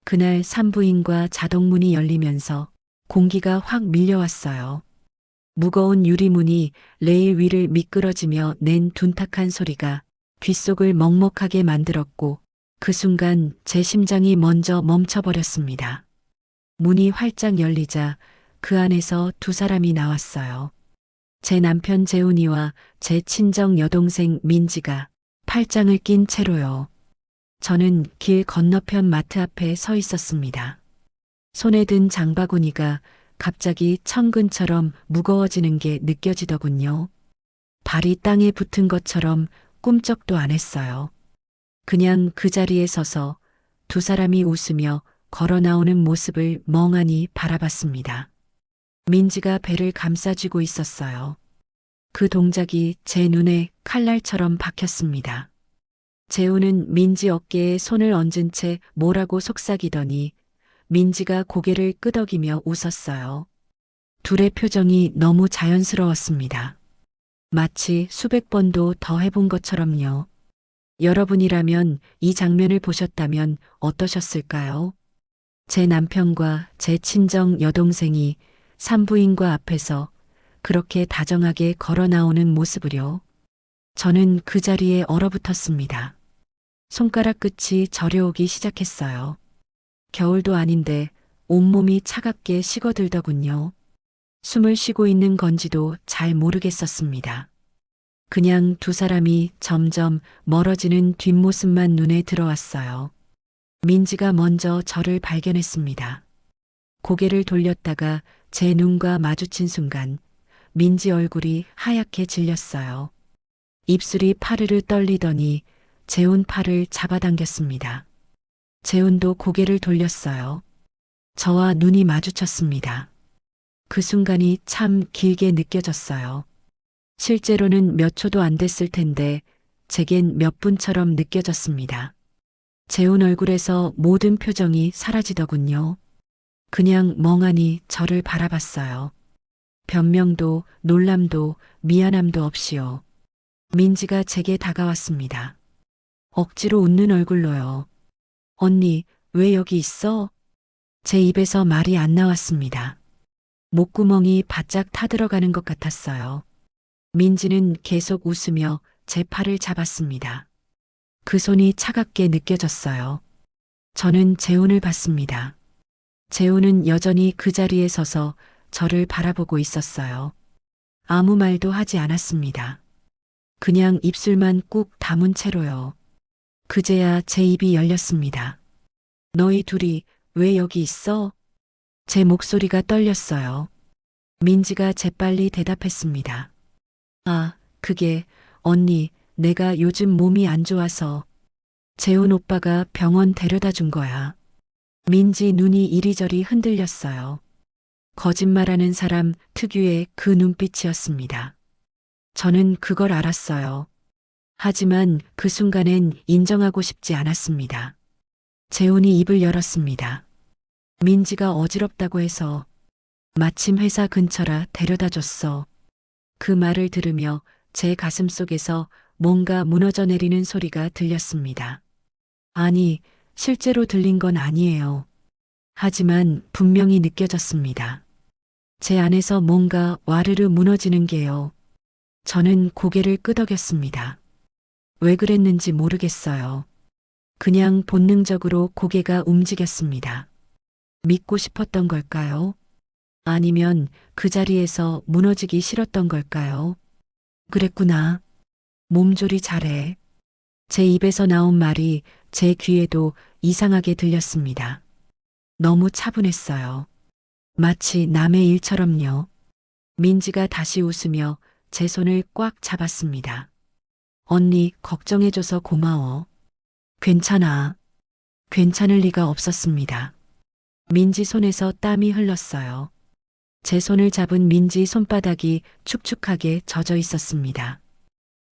그날 산부인과 자동문이 열리면서 공기가 확 밀려왔어요. 무거운 유리문이 레일 위를 미끄러지며 낸 둔탁한 소리가 귓속을 먹먹하게 만들었고 그 순간 제 심장이 먼저 멈춰버렸습니다. 문이 활짝 열리자 그 안에서 두 사람이 나왔어요. 제 남편 재훈이와 제 친정 여동생 민지가 팔짱을 낀 채로요. 저는 길 건너편 마트 앞에 서 있었습니다. 손에 든 장바구니가 갑자기 천근처럼 무거워지는 게 느껴지더군요. 발이 땅에 붙은 것처럼 꿈쩍도 안 했어요. 그냥 그 자리에 서서 두 사람이 웃으며 걸어 나오는 모습을 멍하니 바라봤습니다. 민지가 배를 감싸쥐고 있었어요. 그 동작이 제 눈에 칼날처럼 박혔습니다. 재우는 민지 어깨에 손을 얹은 채 뭐라고 속삭이더니 민지가 고개를 끄덕이며 웃었어요. 둘의 표정이 너무 자연스러웠습니다. 마치 수백 번도 더 해본 것처럼요. 여러분이라면 이 장면을 보셨다면 어떠셨을까요? 제 남편과 제 친정 여동생이 산부인과 앞에서 그렇게 다정하게 걸어 나오는 모습을요. 저는 그 자리에 얼어붙었습니다. 손가락 끝이 저려오기 시작했어요. 겨울도 아닌데 온몸이 차갑게 식어들더군요. 숨을 쉬고 있는 건지도 잘 모르겠었습니다. 그냥 두 사람이 점점 멀어지는 뒷모습만 눈에 들어왔어요. 민지가 먼저 저를 발견했습니다. 고개를 돌렸다가 제 눈과 마주친 순간 민지 얼굴이 하얗게 질렸어요. 입술이 파르르 떨리더니 재훈 팔을 잡아당겼습니다. 재훈도 고개를 돌렸어요. 저와 눈이 마주쳤습니다. 그 순간이 참 길게 느껴졌어요. 실제로는 몇 초도 안 됐을 텐데 제겐 몇 분처럼 느껴졌습니다. 재훈 얼굴에서 모든 표정이 사라지더군요. 그냥 멍하니 저를 바라봤어요. 변명도 놀람도 미안함도 없이요. 민지가 제게 다가왔습니다. 억지로 웃는 얼굴로요. 언니, 왜 여기 있어? 제 입에서 말이 안 나왔습니다. 목구멍이 바짝 타들어가는 것 같았어요. 민지는 계속 웃으며 제 팔을 잡았습니다. 그 손이 차갑게 느껴졌어요. 저는 재훈을 봤습니다. 재훈은 여전히 그 자리에 서서 저를 바라보고 있었어요. 아무 말도 하지 않았습니다. 그냥 입술만 꾹 다문 채로요. 그제야 제 입이 열렸습니다. 너희 둘이 왜 여기 있어? 제 목소리가 떨렸어요. 민지가 재빨리 대답했습니다. 아, 그게 언니, 내가 요즘 몸이 안 좋아서 재훈 오빠가 병원 데려다 준 거야. 민지 눈이 이리저리 흔들렸어요. 거짓말하는 사람 특유의 그 눈빛이었습니다. 저는 그걸 알았어요. 하지만 그 순간엔 인정하고 싶지 않았습니다. 재훈이 입을 열었습니다. 민지가 어지럽다고 해서 마침 회사 근처라 데려다 줬어. 그 말을 들으며 제 가슴 속에서 뭔가 무너져 내리는 소리가 들렸습니다. 아니, 실제로 들린 건 아니에요. 하지만 분명히 느껴졌습니다. 제 안에서 뭔가 와르르 무너지는 게요. 저는 고개를 끄덕였습니다. 왜 그랬는지 모르겠어요. 그냥 본능적으로 고개가 움직였습니다. 믿고 싶었던 걸까요? 아니면 그 자리에서 무너지기 싫었던 걸까요? 그랬구나. 몸조리 잘해. 제 입에서 나온 말이 제 귀에도 이상하게 들렸습니다. 너무 차분했어요. 마치 남의 일처럼요. 민지가 다시 웃으며 제 손을 꽉 잡았습니다. 언니, 걱정해줘서 고마워. 괜찮아. 괜찮을 리가 없었습니다. 민지 손에서 땀이 흘렀어요. 제 손을 잡은 민지 손바닥이 축축하게 젖어 있었습니다.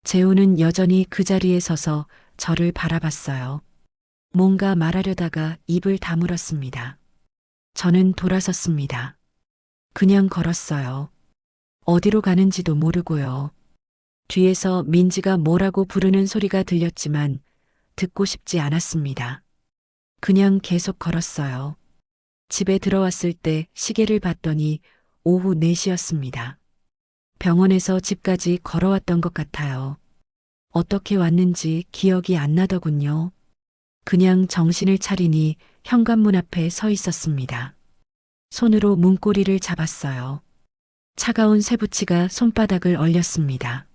재훈은 여전히 그 자리에 서서 저를 바라봤어요. 뭔가 말하려다가 입을 다물었습니다. 저는 돌아섰습니다. 그냥 걸었어요. 어디로 가는지도 모르고요. 뒤에서 민지가 뭐라고 부르는 소리가 들렸지만 듣고 싶지 않았습니다. 그냥 계속 걸었어요. 집에 들어왔을 때 시계를 봤더니 오후 4시였습니다. 병원에서 집까지 걸어왔던 것 같아요. 어떻게 왔는지 기억이 안 나더군요. 그냥 정신을 차리니 현관문 앞에 서 있었습니다. 손으로 문고리를 잡았어요. 차가운 쇠붙이가 손바닥을 얼렸습니다.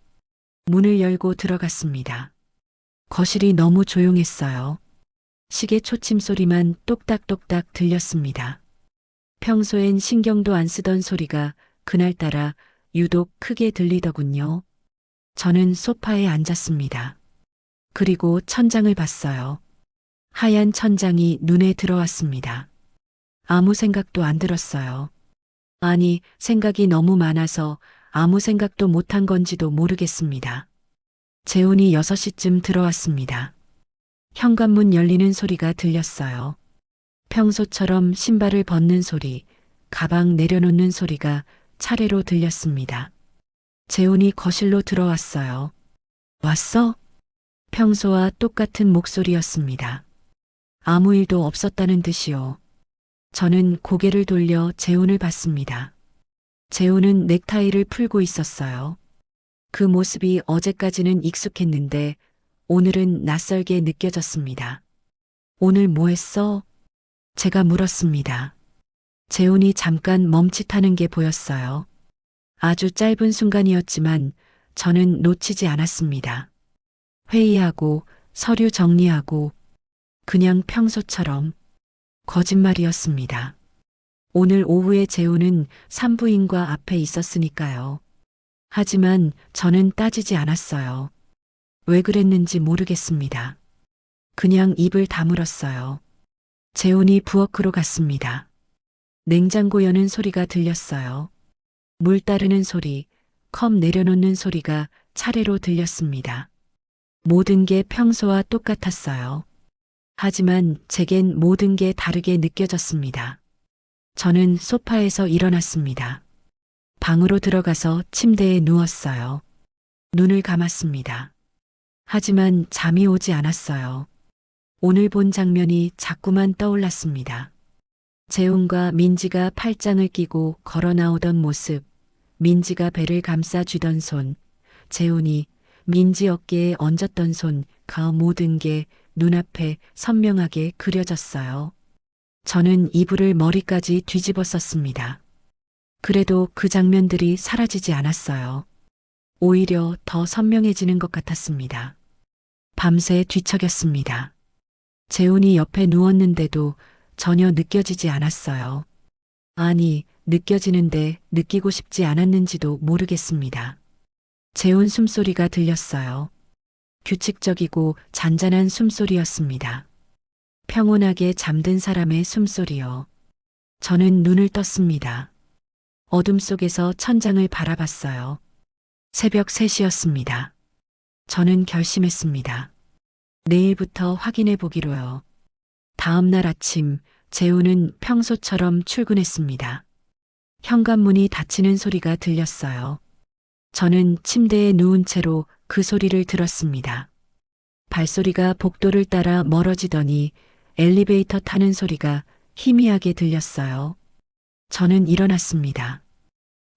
문을 열고 들어갔습니다. 거실이 너무 조용했어요. 시계 초침 소리만 똑딱똑딱 들렸습니다. 평소엔 신경도 안 쓰던 소리가 그날따라 유독 크게 들리더군요. 저는 소파에 앉았습니다. 그리고 천장을 봤어요. 하얀 천장이 눈에 들어왔습니다. 아무 생각도 안 들었어요. 아니, 생각이 너무 많아서 아무 생각도 못한 건지도 모르겠습니다. 재훈이 6시쯤 들어왔습니다. 현관문 열리는 소리가 들렸어요. 평소처럼 신발을 벗는 소리, 가방 내려놓는 소리가 차례로 들렸습니다. 재훈이 거실로 들어왔어요. 왔어? 평소와 똑같은 목소리였습니다. 아무 일도 없었다는 듯이요. 저는 고개를 돌려 재훈을 봤습니다. 재훈은 넥타이를 풀고 있었어요. 그 모습이 어제까지는 익숙했는데 오늘은 낯설게 느껴졌습니다. 오늘 뭐 했어? 제가 물었습니다. 재훈이 잠깐 멈칫하는 게 보였어요. 아주 짧은 순간이었지만 저는 놓치지 않았습니다. 회의하고 서류 정리하고 그냥 평소처럼 거짓말이었습니다. 오늘 오후에 재훈은 산부인과 앞에 있었으니까요. 하지만 저는 따지지 않았어요. 왜 그랬는지 모르겠습니다. 그냥 입을 다물었어요. 재훈이 부엌으로 갔습니다. 냉장고 여는 소리가 들렸어요. 물 따르는 소리, 컵 내려놓는 소리가 차례로 들렸습니다. 모든 게 평소와 똑같았어요. 하지만 제겐 모든 게 다르게 느껴졌습니다. 저는 소파에서 일어났습니다. 방으로 들어가서 침대에 누웠어요. 눈을 감았습니다. 하지만 잠이 오지 않았어요. 오늘 본 장면이 자꾸만 떠올랐습니다. 재훈과 민지가 팔짱을 끼고 걸어 나오던 모습, 민지가 배를 감싸 쥐던 손, 재훈이 민지 어깨에 얹었던 손, 그 모든 게 눈앞에 선명하게 그려졌어요. 저는 이불을 머리까지 뒤집어 썼습니다. 그래도 그 장면들이 사라지지 않았어요. 오히려 더 선명해지는 것 같았습니다. 밤새 뒤척였습니다. 재훈이 옆에 누웠는데도 전혀 느껴지지 않았어요. 아니, 느껴지는데 느끼고 싶지 않았는지도 모르겠습니다. 재훈 숨소리가 들렸어요. 규칙적이고 잔잔한 숨소리였습니다. 평온하게 잠든 사람의 숨소리요. 저는 눈을 떴습니다. 어둠 속에서 천장을 바라봤어요. 새벽 3시였습니다. 저는 결심했습니다. 내일부터 확인해 보기로요. 다음 날 아침 재훈은 평소처럼 출근했습니다. 현관문이 닫히는 소리가 들렸어요. 저는 침대에 누운 채로 그 소리를 들었습니다. 발소리가 복도를 따라 멀어지더니 엘리베이터 타는 소리가 희미하게 들렸어요. 저는 일어났습니다.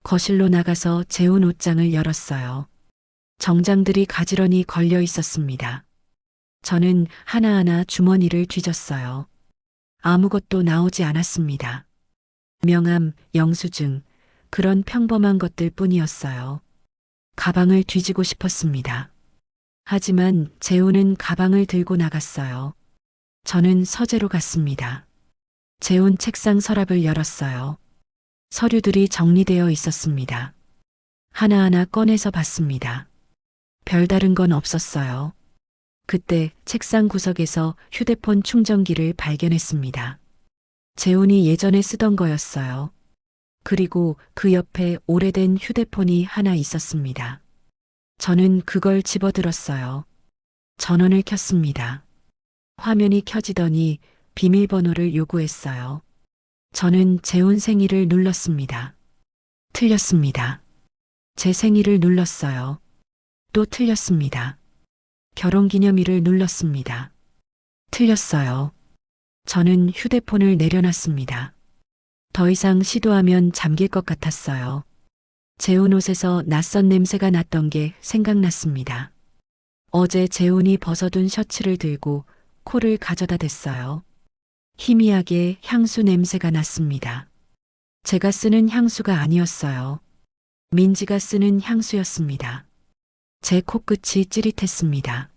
거실로 나가서 재훈 옷장을 열었어요. 정장들이 가지런히 걸려 있었습니다. 저는 하나하나 주머니를 뒤졌어요. 아무것도 나오지 않았습니다. 명함, 영수증, 그런 평범한 것들 뿐이었어요. 가방을 뒤지고 싶었습니다. 하지만 재훈은 가방을 들고 나갔어요. 저는 서재로 갔습니다. 재훈 책상 서랍을 열었어요. 서류들이 정리되어 있었습니다. 하나하나 꺼내서 봤습니다. 별다른 건 없었어요. 그때 책상 구석에서 휴대폰 충전기를 발견했습니다. 재훈이 예전에 쓰던 거였어요. 그리고 그 옆에 오래된 휴대폰이 하나 있었습니다. 저는 그걸 집어들었어요. 전원을 켰습니다. 화면이 켜지더니 비밀번호를 요구했어요. 저는 재훈 생일을 눌렀습니다. 틀렸습니다. 제 생일을 눌렀어요. 또 틀렸습니다. 결혼기념일을 눌렀습니다. 틀렸어요. 저는 휴대폰을 내려놨습니다. 더 이상 시도하면 잠길 것 같았어요. 재훈 옷에서 낯선 냄새가 났던 게 생각났습니다. 어제 재훈이 벗어둔 셔츠를 들고 코를 가져다 댔어요. 희미하게 향수 냄새가 났습니다. 제가 쓰는 향수가 아니었어요. 민지가 쓰는 향수였습니다. 제 코끝이 찌릿했습니다.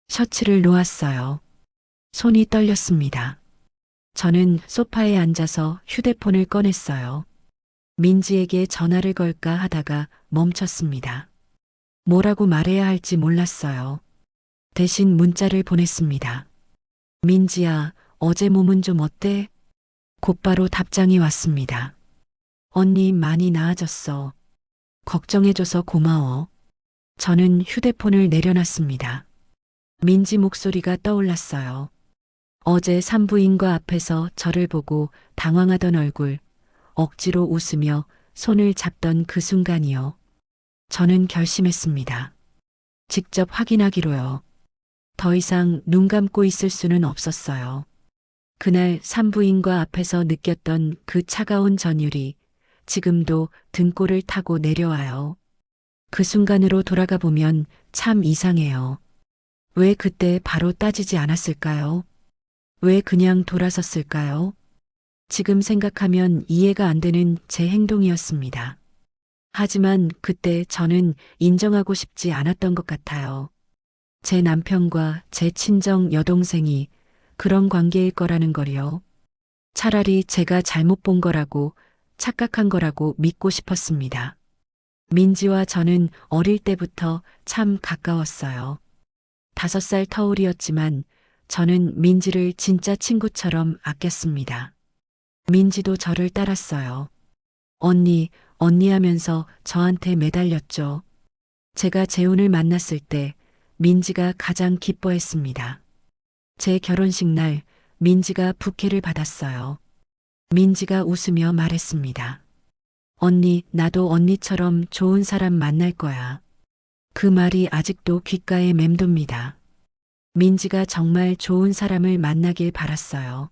셔츠를 놓았어요. 손이 떨렸습니다. 저는 소파에 앉아서 휴대폰을 꺼냈어요. 민지에게 전화를 걸까 하다가 멈췄습니다. 뭐라고 말해야 할지 몰랐어요. 대신 문자를 보냈습니다. 민지야, 어제 몸은 좀 어때? 곧바로 답장이 왔습니다. 언니 많이 나아졌어. 걱정해줘서 고마워. 저는 휴대폰을 내려놨습니다. 민지 목소리가 떠올랐어요. 어제 산부인과 앞에서 저를 보고 당황하던 얼굴, 억지로 웃으며 손을 잡던 그 순간이요. 저는 결심했습니다. 직접 확인하기로요. 더 이상 눈 감고 있을 수는 없었어요. 그날 산부인과 앞에서 느꼈던 그 차가운 전율이 지금도 등골을 타고 내려와요. 그 순간으로 돌아가 보면 참 이상해요. 왜 그때 바로 따지지 않았을까요? 왜 그냥 돌아섰을까요? 지금 생각하면 이해가 안 되는 제 행동이었습니다. 하지만 그때 저는 인정하고 싶지 않았던 것 같아요. 제 남편과 제 친정 여동생이 그런 관계일 거라는 걸요. 차라리 제가 잘못 본 거라고 착각한 거라고 믿고 싶었습니다. 민지와 저는 어릴 때부터 참 가까웠어요. 5살 터울이었지만 저는 민지를 진짜 친구처럼 아꼈습니다. 민지도 저를 따랐어요. 언니, 언니 하면서 저한테 매달렸죠. 제가 재훈을 만났을 때 민지가 가장 기뻐했습니다. 제 결혼식 날 민지가 부케를 받았어요. 민지가 웃으며 말했습니다. 언니, 나도 언니처럼 좋은 사람 만날 거야. 그 말이 아직도 귓가에 맴돕니다. 민지가 정말 좋은 사람을 만나길 바랐어요.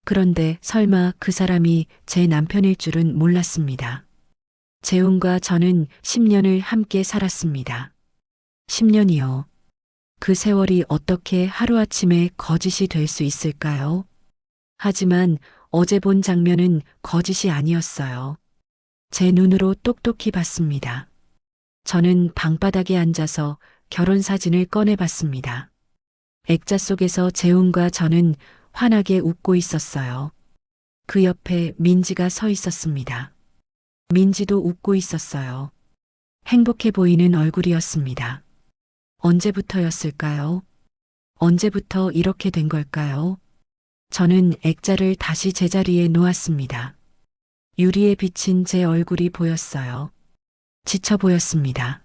그런데 설마 그 사람이 제 남편일 줄은 몰랐습니다. 재훈과 저는 10년을 함께 살았습니다. 10년이요. 그 세월이 어떻게 하루아침에 거짓이 될 수 있을까요? 하지만 어제 본 장면은 거짓이 아니었어요. 제 눈으로 똑똑히 봤습니다. 저는 방바닥에 앉아서 결혼 사진을 꺼내봤습니다. 액자 속에서 재훈과 저는 환하게 웃고 있었어요. 그 옆에 민지가 서 있었습니다. 민지도 웃고 있었어요. 행복해 보이는 얼굴이었습니다. 언제부터였을까요? 언제부터 이렇게 된 걸까요? 저는 액자를 다시 제자리에 놓았습니다. 유리에 비친 제 얼굴이 보였어요. 지쳐 보였습니다.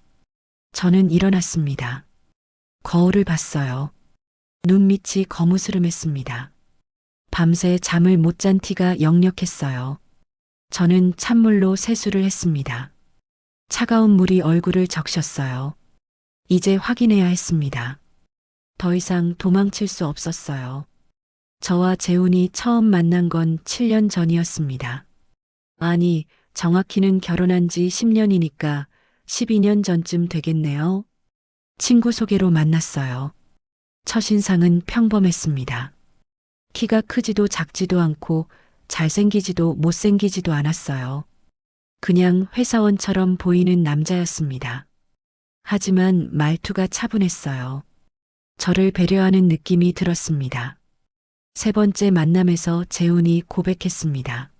저는 일어났습니다. 거울을 봤어요. 눈밑이 거무스름했습니다. 밤새 잠을 못 잔 티가 역력했어요. 저는 찬물로 세수를 했습니다. 차가운 물이 얼굴을 적셨어요. 이제 확인해야 했습니다. 더 이상 도망칠 수 없었어요. 저와 재훈이 처음 만난 건 7년 전이었습니다. 아니, 정확히는 결혼한 지 10년이니까 12년 전쯤 되겠네요. 친구 소개로 만났어요. 첫인상은 평범했습니다. 키가 크지도 작지도 않고 잘생기지도 못생기지도 않았어요. 그냥 회사원처럼 보이는 남자였습니다. 하지만 말투가 차분했어요. 저를 배려하는 느낌이 들었습니다. 세 번째 만남에서 재훈이 고백했습니다.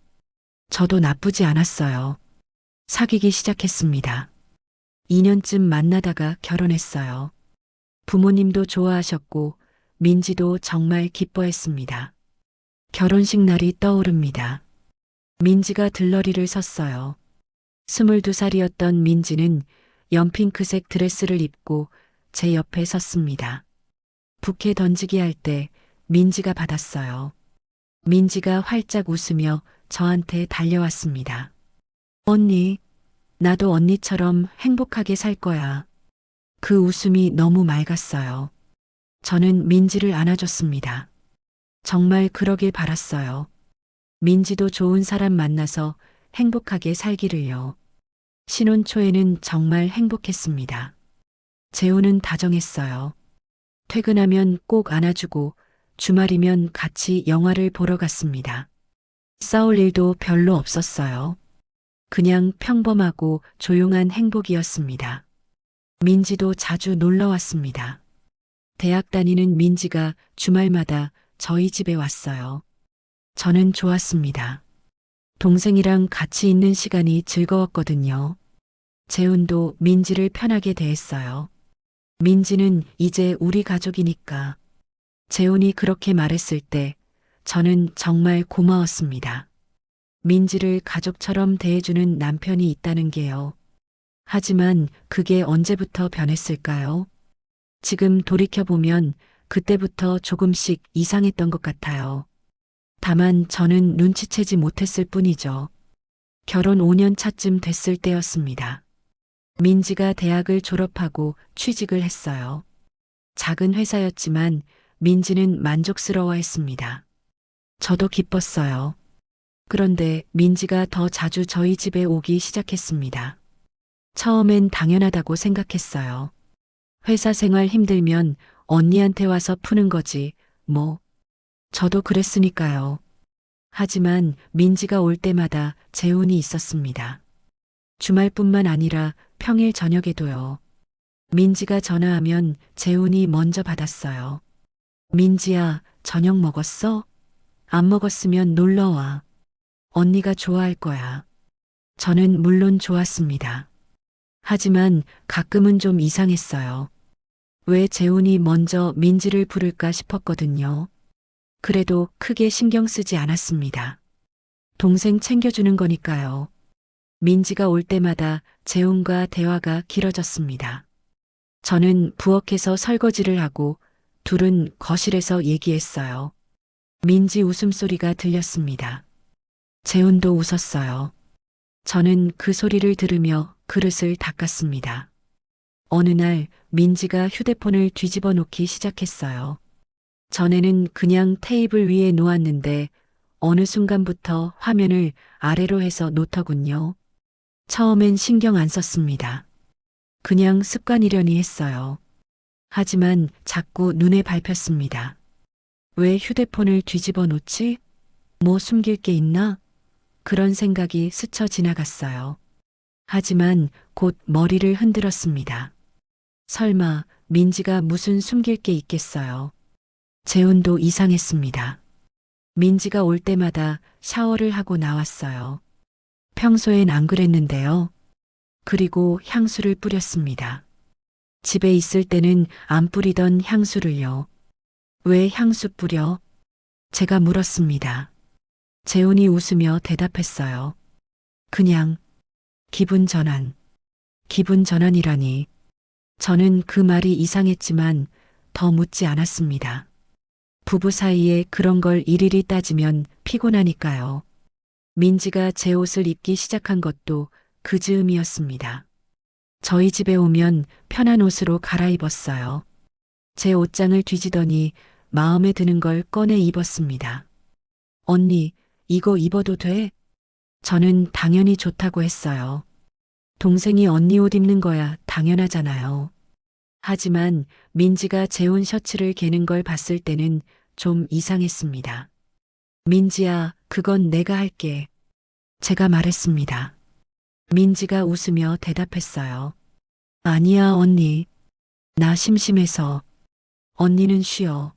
저도 나쁘지 않았어요. 사귀기 시작했습니다. 2년쯤 만나다가 결혼했어요. 부모님도 좋아하셨고 민지도 정말 기뻐했습니다. 결혼식 날이 떠오릅니다. 민지가 들러리를 섰어요. 22살이었던 민지는 연핑크색 드레스를 입고 제 옆에 섰습니다. 부케 던지기 할 때 민지가 받았어요. 민지가 활짝 웃으며 저한테 달려왔습니다. 언니, 나도 언니처럼 행복하게 살 거야. 그 웃음이 너무 맑았어요. 저는 민지를 안아줬습니다. 정말 그러길 바랐어요. 민지도 좋은 사람 만나서 행복하게 살기를요. 신혼 초에는 정말 행복했습니다. 재우는 다정했어요. 퇴근하면 꼭 안아주고 주말이면 같이 영화를 보러 갔습니다. 싸울 일도 별로 없었어요. 그냥 평범하고 조용한 행복이었습니다. 민지도 자주 놀러 왔습니다. 대학 다니는 민지가 주말마다 저희 집에 왔어요. 저는 좋았습니다. 동생이랑 같이 있는 시간이 즐거웠거든요. 재훈도 민지를 편하게 대했어요. 민지는 이제 우리 가족이니까. 재훈이 그렇게 말했을 때 저는 정말 고마웠습니다. 민지를 가족처럼 대해주는 남편이 있다는 게요. 하지만 그게 언제부터 변했을까요? 지금 돌이켜보면 그때부터 조금씩 이상했던 것 같아요. 다만 저는 눈치채지 못했을 뿐이죠. 결혼 5년 차쯤 됐을 때였습니다. 민지가 대학을 졸업하고 취직을 했어요. 작은 회사였지만 민지는 만족스러워했습니다. 저도 기뻤어요. 그런데 민지가 더 자주 저희 집에 오기 시작했습니다. 처음엔 당연하다고 생각했어요. 회사 생활 힘들면 언니한테 와서 푸는 거지, 뭐. 저도 그랬으니까요. 하지만 민지가 올 때마다 재훈이 있었습니다. 주말뿐만 아니라 평일 저녁에도요. 민지가 전화하면 재훈이 먼저 받았어요. 민지야, 저녁 먹었어? 안 먹었으면 놀러 와. 언니가 좋아할 거야. 저는 물론 좋았습니다. 하지만 가끔은 좀 이상했어요. 왜 재훈이 먼저 민지를 부를까 싶었거든요. 그래도 크게 신경 쓰지 않았습니다. 동생 챙겨주는 거니까요. 민지가 올 때마다 재훈과 대화가 길어졌습니다. 저는 부엌에서 설거지를 하고 둘은 거실에서 얘기했어요. 민지 웃음소리가 들렸습니다. 재훈도 웃었어요. 저는 그 소리를 들으며 그릇을 닦았습니다. 어느 날 민지가 휴대폰을 뒤집어 놓기 시작했어요. 전에는 그냥 테이블 위에 놓았는데 어느 순간부터 화면을 아래로 해서 놓더군요. 처음엔 신경 안 썼습니다. 그냥 습관이려니 했어요. 하지만 자꾸 눈에 밟혔습니다. 왜 휴대폰을 뒤집어 놓지? 뭐 숨길 게 있나? 그런 생각이 스쳐 지나갔어요. 하지만 곧 머리를 흔들었습니다. 설마 민지가 무슨 숨길 게 있겠어요. 재훈도 이상했습니다. 민지가 올 때마다 샤워를 하고 나왔어요. 평소엔 안 그랬는데요. 그리고 향수를 뿌렸습니다. 집에 있을 때는 안 뿌리던 향수를요. 왜 향수 뿌려? 제가 물었습니다. 재훈이 웃으며 대답했어요. 그냥 기분 전환. 기분 전환이라니. 저는 그 말이 이상했지만 더 묻지 않았습니다. 부부 사이에 그런 걸 일일이 따지면 피곤하니까요. 민지가 제 옷을 입기 시작한 것도 그 즈음이었습니다. 저희 집에 오면 편한 옷으로 갈아입었어요. 제 옷장을 뒤지더니 마음에 드는 걸 꺼내 입었습니다. 언니, 이거 입어도 돼? 저는 당연히 좋다고 했어요. 동생이 언니 옷 입는 거야 당연하잖아요. 하지만 민지가 재훈 셔츠를 개는 걸 봤을 때는 좀 이상했습니다. 민지야, 그건 내가 할게. 제가 말했습니다. 민지가 웃으며 대답했어요. 아니야, 언니. 나 심심해서. 언니는 쉬어.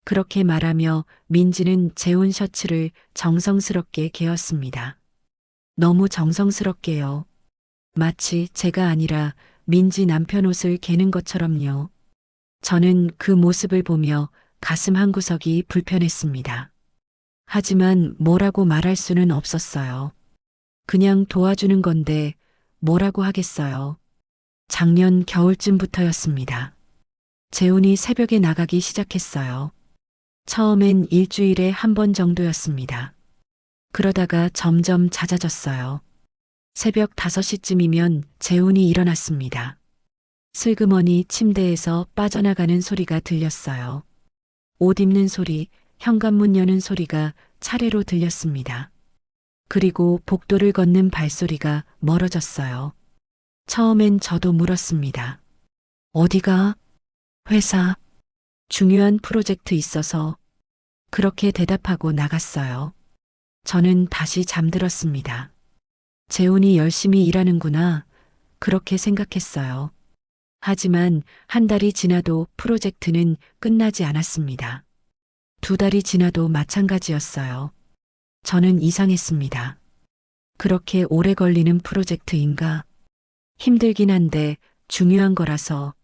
그렇게 말하며 민지는 재훈 셔츠를 정성스럽게 개었습니다. 너무 정성스럽게요. 마치 제가 아니라 민지 남편 옷을 개는 것처럼요. 저는 그 모습을 보며 가슴 한구석이 불편했습니다. 하지만 뭐라고 말할 수는 없었어요. 그냥 도와주는 건데 뭐라고 하겠어요. 작년 겨울쯤부터였습니다. 재훈이 새벽에 나가기 시작했어요. 처음엔 일주일에 한 번 정도였습니다. 그러다가 점점 잦아졌어요. 새벽 5시쯤이면 재훈이 일어났습니다. 슬그머니 침대에서 빠져나가는 소리가 들렸어요. 옷 입는 소리, 현관문 여는 소리가 차례로 들렸습니다. 그리고 복도를 걷는 발소리가 멀어졌어요. 처음엔 저도 물었습니다. 어디가? 회사. 중요한 프로젝트 있어서. 그렇게 대답하고 나갔어요. 저는 다시 잠들었습니다. 재훈이 열심히 일하는구나. 그렇게 생각했어요. 하지만 한 달이 지나도 프로젝트는 끝나지 않았습니다. 2달이 지나도 마찬가지였어요. 저는 이상했습니다. 그렇게 오래 걸리는 프로젝트인가? 힘들긴 한데 중요한 거라서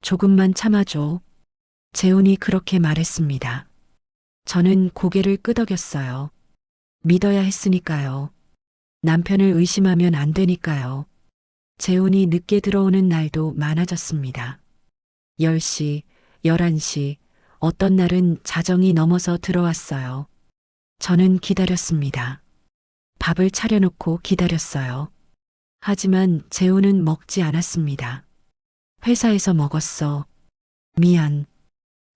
조금만 참아줘. 재훈이 그렇게 말했습니다. 저는 고개를 끄덕였어요. 믿어야 했으니까요. 남편을 의심하면 안 되니까요. 재훈이 늦게 들어오는 날도 많아졌습니다. 10시, 11시, 어떤 날은 자정이 넘어서 들어왔어요. 저는 기다렸습니다. 밥을 차려놓고 기다렸어요. 하지만 재훈은 먹지 않았습니다. 회사에서 먹었어. 미안.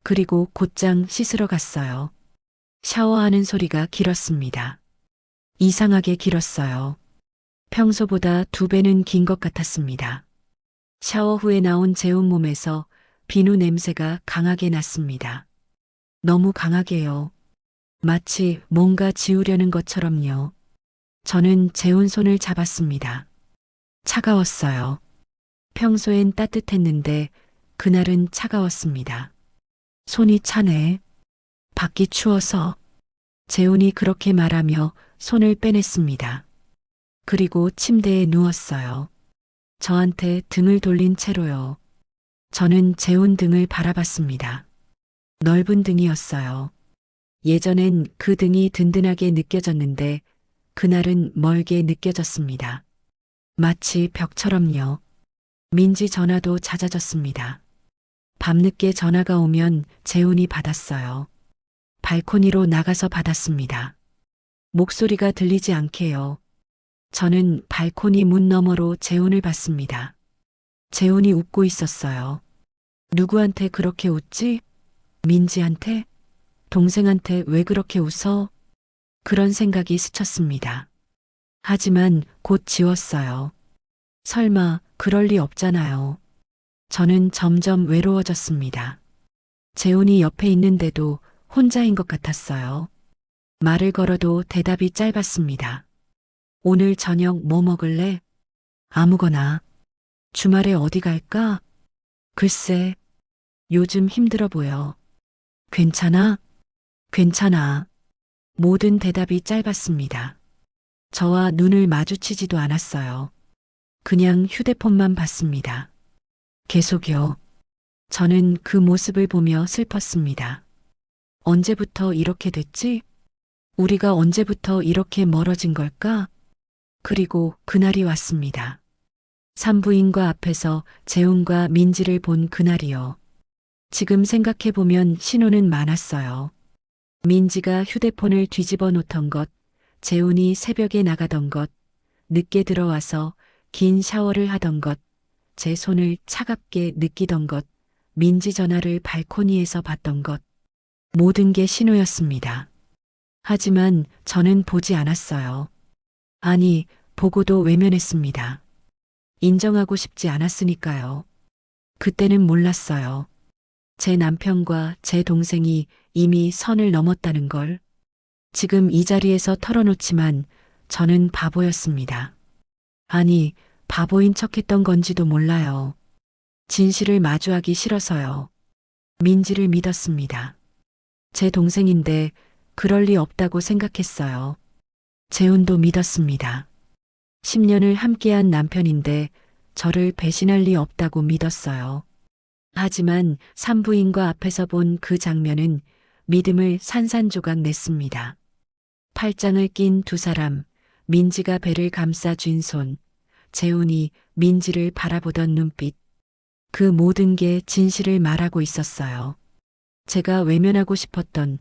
그리고 곧장 씻으러 갔어요. 샤워하는 소리가 길었습니다. 이상하게 길었어요. 평소보다 2배는 긴 것 같았습니다. 샤워 후에 나온 재훈 몸에서 비누 냄새가 강하게 났습니다. 너무 강하게요. 마치 뭔가 지우려는 것처럼요. 저는 재훈 손을 잡았습니다. 차가웠어요. 평소엔 따뜻했는데 그날은 차가웠습니다. 손이 차네. 밖이 추워서. 재훈이 그렇게 말하며 손을 빼냈습니다. 그리고 침대에 누웠어요. 저한테 등을 돌린 채로요. 저는 재훈 등을 바라봤습니다. 넓은 등이었어요. 예전엔 그 등이 든든하게 느껴졌는데 그날은 멀게 느껴졌습니다. 마치 벽처럼요. 민지 전화도 잦아졌습니다. 밤늦게 전화가 오면 재훈이 받았어요. 발코니로 나가서 받았습니다. 목소리가 들리지 않게요. 저는 발코니 문 너머로 재훈을 봤습니다. 재훈이 웃고 있었어요. 누구한테 그렇게 웃지? 민지한테? 동생한테 왜 그렇게 웃어? 그런 생각이 스쳤습니다. 하지만 곧 지웠어요. 설마 그럴 리 없잖아요. 저는 점점 외로워졌습니다. 재훈이 옆에 있는데도 혼자인 것 같았어요. 말을 걸어도 대답이 짧았습니다. 오늘 저녁 뭐 먹을래? 아무거나. 주말에 어디 갈까? 글쎄, 요즘 힘들어 보여. 괜찮아? 괜찮아. 모든 대답이 짧았습니다. 저와 눈을 마주치지도 않았어요. 그냥 휴대폰만 봤습니다. 계속요. 저는 그 모습을 보며 슬펐습니다. 언제부터 이렇게 됐지? 우리가 언제부터 이렇게 멀어진 걸까? 그리고 그날이 왔습니다. 산부인과 앞에서 재훈과 민지를 본 그날이요. 지금 생각해보면 신호는 많았어요. 민지가 휴대폰을 뒤집어 놓던 것, 재훈이 새벽에 나가던 것, 늦게 들어와서 긴 샤워를 하던 것, 제 손을 차갑게 느끼던 것, 민지 전화를 발코니에서 봤던 것, 모든 게 신호였습니다. 하지만 저는 보지 않았어요. 아니, 보고도 외면했습니다. 인정하고 싶지 않았으니까요. 그때는 몰랐어요. 제 남편과 제 동생이 이미 선을 넘었다는 걸. 지금 이 자리에서 털어놓지만 저는 바보였습니다. 아니, 바보인 척했던 건지도 몰라요. 진실을 마주하기 싫어서요. 민지를 믿었습니다. 제 동생인데 그럴 리 없다고 생각했어요. 재훈도 믿었습니다. 10년을 함께한 남편인데 저를 배신할 리 없다고 믿었어요. 하지만 산부인과 앞에서 본 그 장면은 믿음을 산산조각 냈습니다. 팔짱을 낀 2사람, 민지가 배를 감싸 쥔 손, 재훈이 민지를 바라보던 눈빛. 그 모든 게 진실을 말하고 있었어요. 제가 외면하고 싶었던,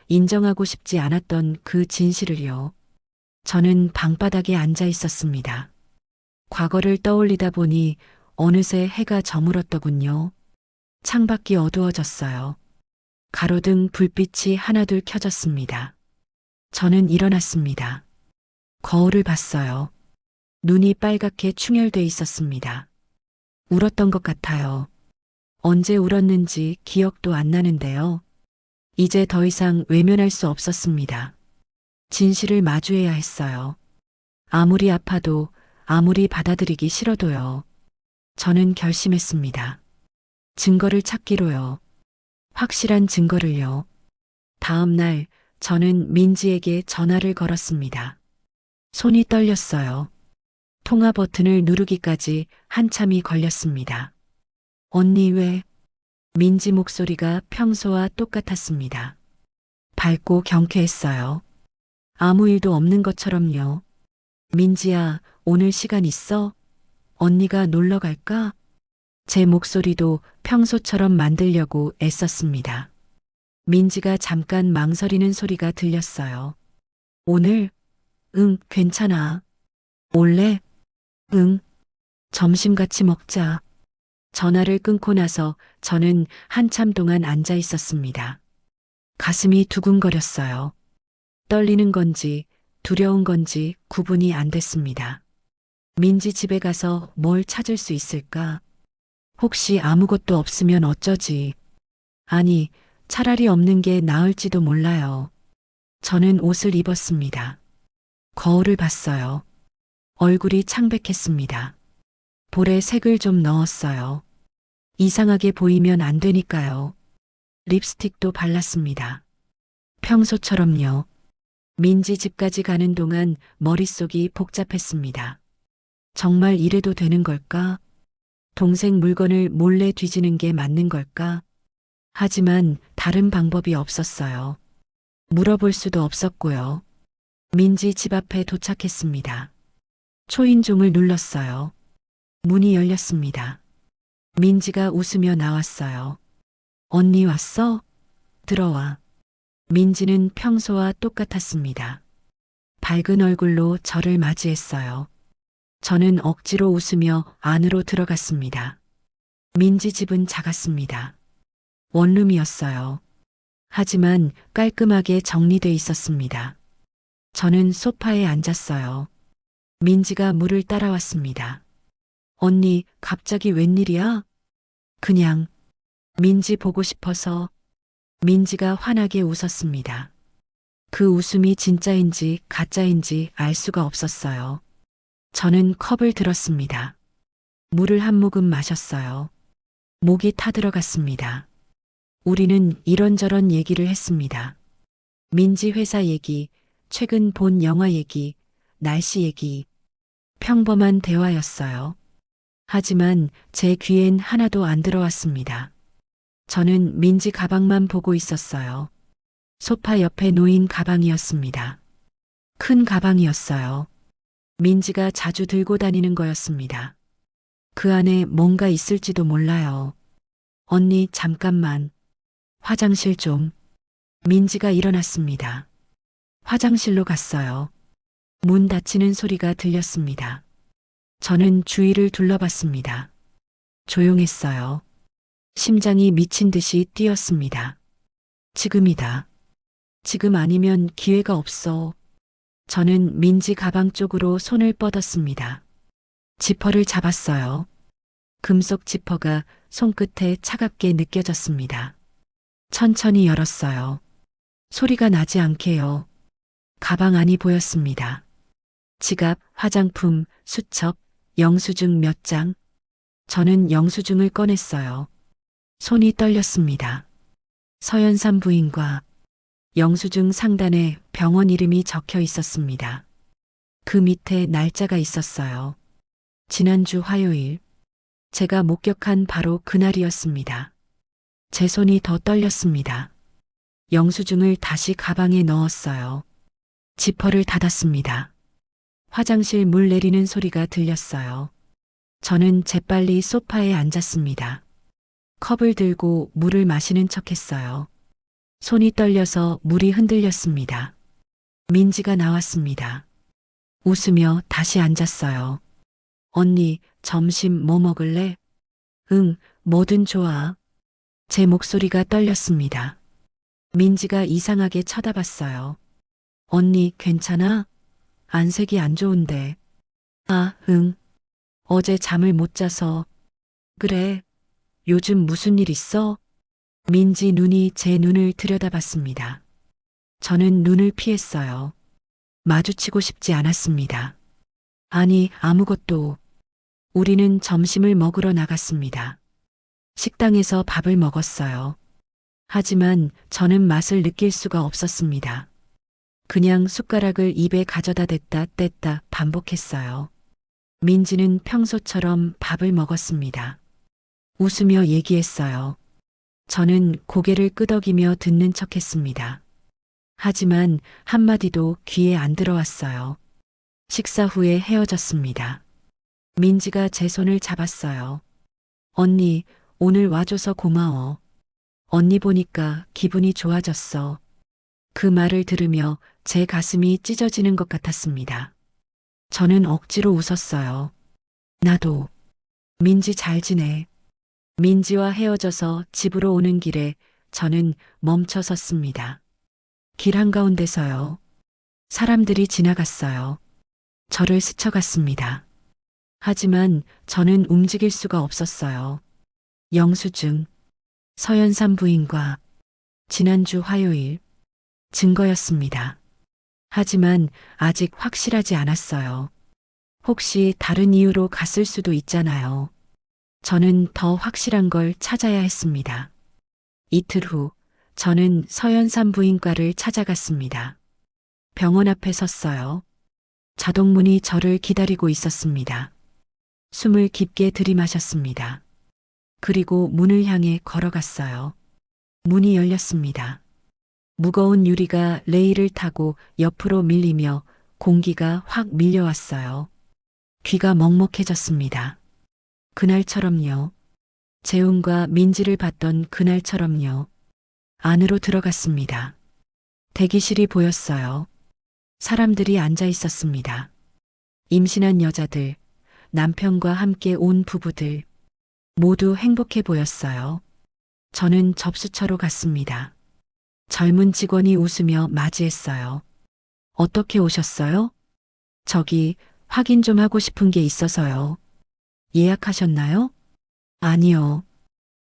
인정하고 싶지 않았던 그 진실을요. 저는 방바닥에 앉아 있었습니다. 과거를 떠올리다 보니 어느새 해가 저물었더군요. 창밖이 어두워졌어요. 가로등 불빛이 하나둘 켜졌습니다. 저는 일어났습니다. 거울을 봤어요. 눈이 빨갛게 충혈돼 있었습니다. 울었던 것 같아요. 언제 울었는지 기억도 안 나는데요. 이제 더 이상 외면할 수 없었습니다. 진실을 마주해야 했어요. 아무리 아파도, 아무리 받아들이기 싫어도요. 저는 결심했습니다. 증거를 찾기로요. 확실한 증거를요. 다음 날 저는 민지에게 전화를 걸었습니다. 손이 떨렸어요. 통화 버튼을 누르기까지 한참이 걸렸습니다. 언니 왜? 민지 목소리가 평소와 똑같았습니다. 밝고 경쾌했어요. 아무 일도 없는 것처럼요. 민지야, 오늘 시간 있어? 언니가 놀러 갈까? 제 목소리도 평소처럼 만들려고 애썼습니다. 민지가 잠깐 망설이는 소리가 들렸어요. 오늘? 응, 괜찮아. 올래? 응. 점심 같이 먹자. 전화를 끊고 나서 저는 한참 동안 앉아 있었습니다. 가슴이 두근거렸어요. 떨리는 건지 두려운 건지 구분이 안 됐습니다. 민지 집에 가서 뭘 찾을 수 있을까? 혹시 아무것도 없으면 어쩌지? 아니, 차라리 없는 게 나을지도 몰라요. 저는 옷을 입었습니다. 거울을 봤어요. 얼굴이 창백했습니다. 볼에 색을 좀 넣었어요. 이상하게 보이면 안 되니까요. 립스틱도 발랐습니다. 평소처럼요. 민지 집까지 가는 동안 머릿속이 복잡했습니다. 정말 이래도 되는 걸까? 동생 물건을 몰래 뒤지는 게 맞는 걸까? 하지만 다른 방법이 없었어요. 물어볼 수도 없었고요. 민지 집 앞에 도착했습니다. 초인종을 눌렀어요. 문이 열렸습니다. 민지가 웃으며 나왔어요. 언니 왔어? 들어와. 민지는 평소와 똑같았습니다. 밝은 얼굴로 저를 맞이했어요. 저는 억지로 웃으며 안으로 들어갔습니다. 민지 집은 작았습니다. 원룸이었어요. 하지만 깔끔하게 정리돼 있었습니다. 저는 소파에 앉았어요. 민지가 물을 따라왔습니다. 언니, 갑자기 웬일이야? 그냥 민지 보고 싶어서. 민지가 환하게 웃었습니다. 그 웃음이 진짜인지 가짜인지 알 수가 없었어요. 저는 컵을 들었습니다. 물을 한 모금 마셨어요. 목이 타들어갔습니다. 우리는 이런저런 얘기를 했습니다. 민지 회사 얘기, 최근 본 영화 얘기, 날씨 얘기. 평범한 대화였어요. 하지만 제 귀엔 하나도 안 들어왔습니다. 저는 민지 가방만 보고 있었어요. 소파 옆에 놓인 가방이었습니다. 큰 가방이었어요. 민지가 자주 들고 다니는 거였습니다. 그 안에 뭔가 있을지도 몰라요. 언니, 잠깐만. 화장실 좀. 민지가 일어났습니다. 화장실로 갔어요. 문 닫히는 소리가 들렸습니다. 저는 주위를 둘러봤습니다. 조용했어요. 심장이 미친 듯이 뛰었습니다. 지금이다. 지금 아니면 기회가 없어. 저는 민지 가방 쪽으로 손을 뻗었습니다. 지퍼를 잡았어요. 금속 지퍼가 손끝에 차갑게 느껴졌습니다. 천천히 열었어요. 소리가 나지 않게요. 가방 안이 보였습니다. 지갑, 화장품, 수첩, 영수증 몇 장. 저는 영수증을 꺼냈어요. 손이 떨렸습니다. 서연삼 부인과 영수증 상단에 병원 이름이 적혀 있었습니다. 그 밑에 날짜가 있었어요. 지난주 화요일. 제가 목격한 바로 그날이었습니다. 제 손이 더 떨렸습니다. 영수증을 다시 가방에 넣었어요. 지퍼를 닫았습니다. 화장실 물 내리는 소리가 들렸어요. 저는 재빨리 소파에 앉았습니다. 컵을 들고 물을 마시는 척했어요. 손이 떨려서 물이 흔들렸습니다. 민지가 나왔습니다. 웃으며 다시 앉았어요. 언니, 점심 뭐 먹을래? 응, 뭐든 좋아. 제 목소리가 떨렸습니다. 민지가 이상하게 쳐다봤어요. 언니, 괜찮아? 안색이 안 좋은데. 아, 응. 어제 잠을 못 자서. 그래. 요즘 무슨 일 있어? 민지 눈이 제 눈을 들여다봤습니다. 저는 눈을 피했어요. 마주치고 싶지 않았습니다. 아니, 아무것도. 우리는 점심을 먹으러 나갔습니다. 식당에서 밥을 먹었어요. 하지만 저는 맛을 느낄 수가 없었습니다. 그냥 숟가락을 입에 가져다 댔다 뗐다 반복했어요. 민지는 평소처럼 밥을 먹었습니다. 웃으며 얘기했어요. 저는 고개를 끄덕이며 듣는 척했습니다. 하지만 한마디도 귀에 안 들어왔어요. 식사 후에 헤어졌습니다. 민지가 제 손을 잡았어요. 언니, 오늘 와줘서 고마워. 언니 보니까 기분이 좋아졌어. 그 말을 들으며 제 가슴이 찢어지는 것 같았습니다. 저는 억지로 웃었어요. 나도. 민지 잘 지내. 민지와 헤어져서 집으로 오는 길에 저는 멈춰 섰습니다. 길 한가운데서요. 사람들이 지나갔어요. 저를 스쳐갔습니다. 하지만 저는 움직일 수가 없었어요. 영수증, 서연산 부인과 지난주 화요일, 증거였습니다. 하지만 아직 확실하지 않았어요. 혹시 다른 이유로 갔을 수도 있잖아요. 저는 더 확실한 걸 찾아야 했습니다. 이틀 후, 저는 서연산 부인과를 찾아갔습니다. 병원 앞에 섰어요. 자동문이 저를 기다리고 있었습니다. 숨을 깊게 들이마셨습니다. 그리고 문을 향해 걸어갔어요. 문이 열렸습니다. 무거운 유리가 레일을 타고 옆으로 밀리며 공기가 확 밀려왔어요. 귀가 먹먹해졌습니다. 그날처럼요. 재훈과 민지를 봤던 그날처럼요. 안으로 들어갔습니다. 대기실이 보였어요. 사람들이 앉아 있었습니다. 임신한 여자들, 남편과 함께 온 부부들, 모두 행복해 보였어요. 저는 접수처로 갔습니다. 젊은 직원이 웃으며 맞이했어요. 어떻게 오셨어요? 저기 확인 좀 하고 싶은 게 있어서요. 예약하셨나요? 아니요.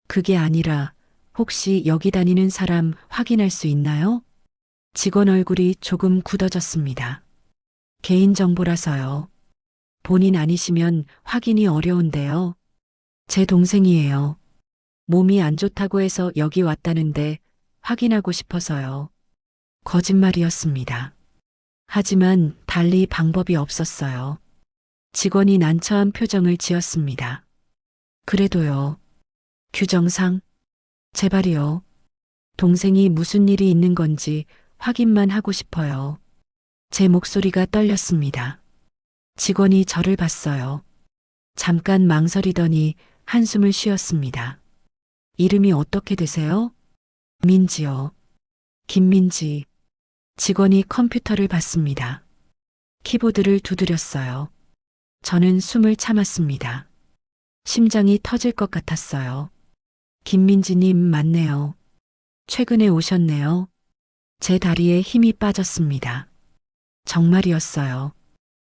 그게 아니라 혹시 여기 다니는 사람 확인할 수 있나요? 직원 얼굴이 조금 굳어졌습니다. 개인정보라서요. 본인 아니시면 확인이 어려운데요. 제 동생이에요. 몸이 안 좋다고 해서 여기 왔다는데 확인하고 싶어서요. 거짓말이었습니다. 하지만 달리 방법이 없었어요. 직원이 난처한 표정을 지었습니다. 그래도요. 규정상 제발이요. 동생이 무슨 일이 있는 건지 확인만 하고 싶어요. 제 목소리가 떨렸습니다. 직원이 저를 봤어요. 잠깐 망설이더니 한숨을 쉬었습니다. 이름이 어떻게 되세요? 민지요. 김민지. 직원이 컴퓨터를 봤습니다. 키보드를 두드렸어요. 저는 숨을 참았습니다. 심장이 터질 것 같았어요. 김민지님 맞네요. 최근에 오셨네요. 제 다리에 힘이 빠졌습니다. 정말이었어요.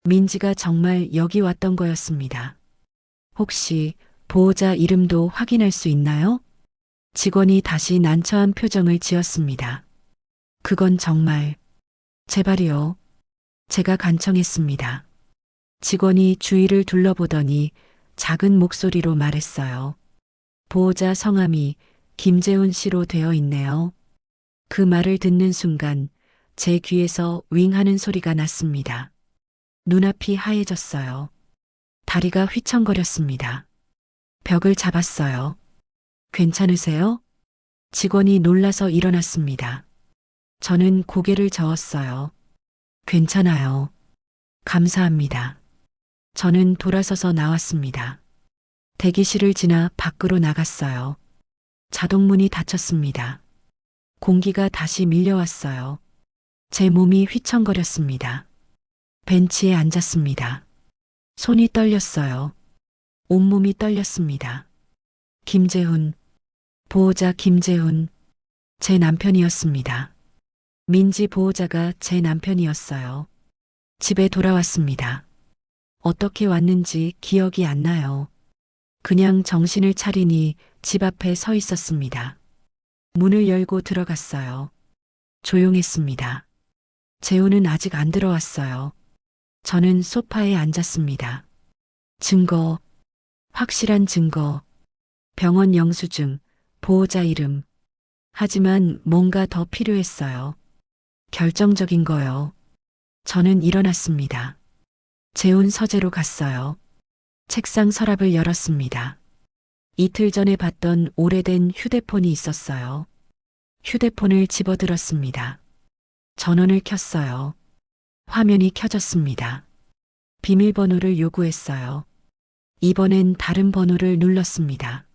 민지가 정말 여기 왔던 거였습니다. 혹시 보호자 이름도 확인할 수 있나요? 직원이 다시 난처한 표정을 지었습니다. 그건 정말 제발이요. 제가 간청했습니다. 직원이 주위를 둘러보더니 작은 목소리로 말했어요. 보호자 성함이 김재훈 씨로 되어 있네요. 그 말을 듣는 순간 제 귀에서 윙 하는 소리가 났습니다. 눈앞이 하얘졌어요. 다리가 휘청거렸습니다. 벽을 잡았어요. 괜찮으세요? 직원이 놀라서 일어났습니다. 저는 고개를 저었어요. 괜찮아요. 감사합니다. 저는 돌아서서 나왔습니다. 대기실을 지나 밖으로 나갔어요. 자동문이 닫혔습니다. 공기가 다시 밀려왔어요. 제 몸이 휘청거렸습니다. 벤치에 앉았습니다. 손이 떨렸어요. 온몸이 떨렸습니다. 김재훈, 보호자 김재훈, 제 남편이었습니다. 민지 보호자가 제 남편이었어요. 집에 돌아왔습니다. 어떻게 왔는지 기억이 안 나요. 그냥 정신을 차리니 집 앞에 서 있었습니다. 문을 열고 들어갔어요. 조용했습니다. 재우는 아직 안 들어왔어요. 저는 소파에 앉았습니다. 증거, 확실한 증거, 병원 영수증, 보호자 이름. 하지만 뭔가 더 필요했어요. 결정적인 거요. 저는 일어났습니다. 재훈 서재로 갔어요. 책상 서랍을 열었습니다. 이틀 전에 봤던 오래된 휴대폰이 있었어요. 휴대폰을 집어들었습니다. 전원을 켰어요. 화면이 켜졌습니다. 비밀번호를 요구했어요. 이번엔 다른 번호를 눌렀습니다.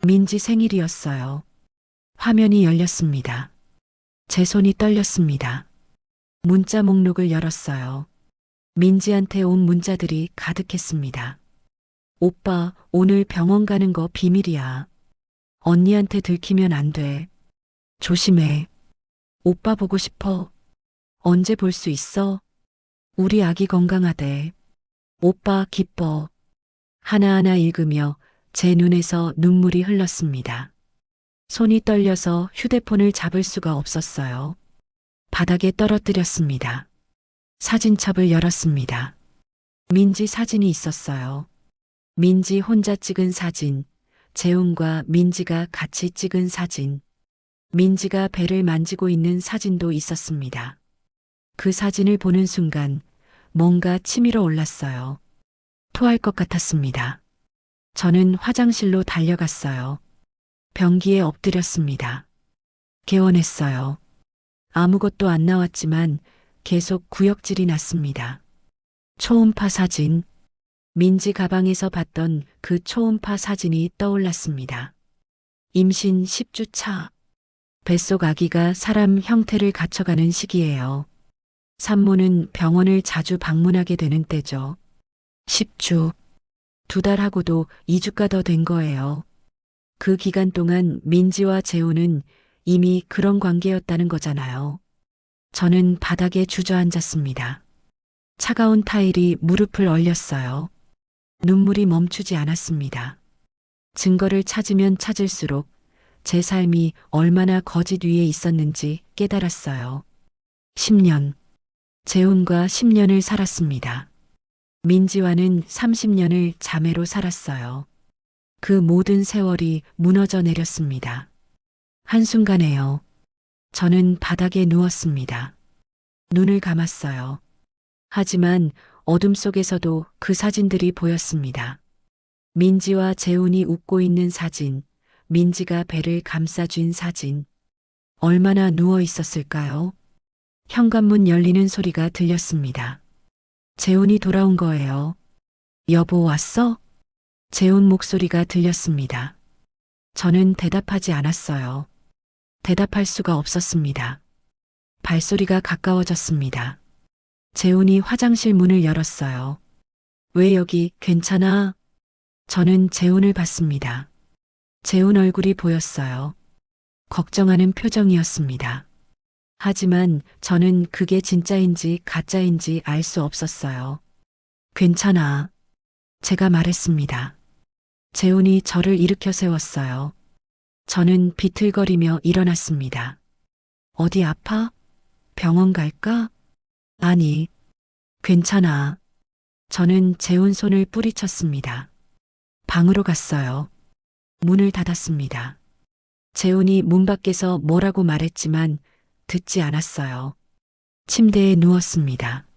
민지 생일이었어요. 화면이 열렸습니다. 제 손이 떨렸습니다. 문자 목록을 열었어요. 민지한테 온 문자들이 가득했습니다. 오빠, 오늘 병원 가는 거 비밀이야. 언니한테 들키면 안 돼. 조심해. 오빠 보고 싶어. 언제 볼 수 있어? 우리 아기 건강하대. 오빠 기뻐. 하나하나 읽으며 제 눈에서 눈물이 흘렀습니다. 손이 떨려서 휴대폰을 잡을 수가 없었어요. 바닥에 떨어뜨렸습니다. 사진첩을 열었습니다. 민지 사진이 있었어요. 민지 혼자 찍은 사진, 재훈과 민지가 같이 찍은 사진, 민지가 배를 만지고 있는 사진도 있었습니다. 그 사진을 보는 순간 뭔가 치밀어 올랐어요. 토할 것 같았습니다. 저는 화장실로 달려갔어요. 변기에 엎드렸습니다. 개원했어요. 아무것도 안 나왔지만 계속 구역질이 났습니다. 초음파 사진. 민지 가방에서 봤던 그 초음파 사진이 떠올랐습니다. 임신 10주 차. 뱃속 아기가 사람 형태를 갖춰가는 시기예요. 산모는 병원을 자주 방문하게 되는 때죠. 10주. 2달 하고도 2주가 더 된 거예요. 그 기간 동안 민지와 재호는 이미 그런 관계였다는 거잖아요. 저는 바닥에 주저앉았습니다. 차가운 타일이 무릎을 얼렸어요. 눈물이 멈추지 않았습니다. 증거를 찾으면 찾을수록 제 삶이 얼마나 거짓 위에 있었는지 깨달았어요. 10년. 재훈과 10년을 살았습니다. 민지와는 30년을 자매로 살았어요. 그 모든 세월이 무너져 내렸습니다. 한순간에요. 저는 바닥에 누웠습니다. 눈을 감았어요. 하지만 어둠 속에서도 그 사진들이 보였습니다. 민지와 재훈이 웃고 있는 사진, 민지가 배를 감싸쥔 사진. 얼마나 누워 있었을까요? 현관문 열리는 소리가 들렸습니다. 재훈이 돌아온 거예요. 여보 왔어? 재훈 목소리가 들렸습니다. 저는 대답하지 않았어요. 대답할 수가 없었습니다. 발소리가 가까워졌습니다. 재훈이 화장실 문을 열었어요. 왜 여기 괜찮아? 저는 재훈을 봤습니다. 재훈 얼굴이 보였어요. 걱정하는 표정이었습니다. 하지만 저는 그게 진짜인지 가짜인지 알 수 없었어요. 괜찮아. 제가 말했습니다. 재훈이 저를 일으켜 세웠어요. 저는 비틀거리며 일어났습니다. 어디 아파? 병원 갈까? 아니, 괜찮아. 저는 재훈 손을 뿌리쳤습니다. 방으로 갔어요. 문을 닫았습니다. 재훈이 문 밖에서 뭐라고 말했지만 듣지 않았어요. 침대에 누웠습니다.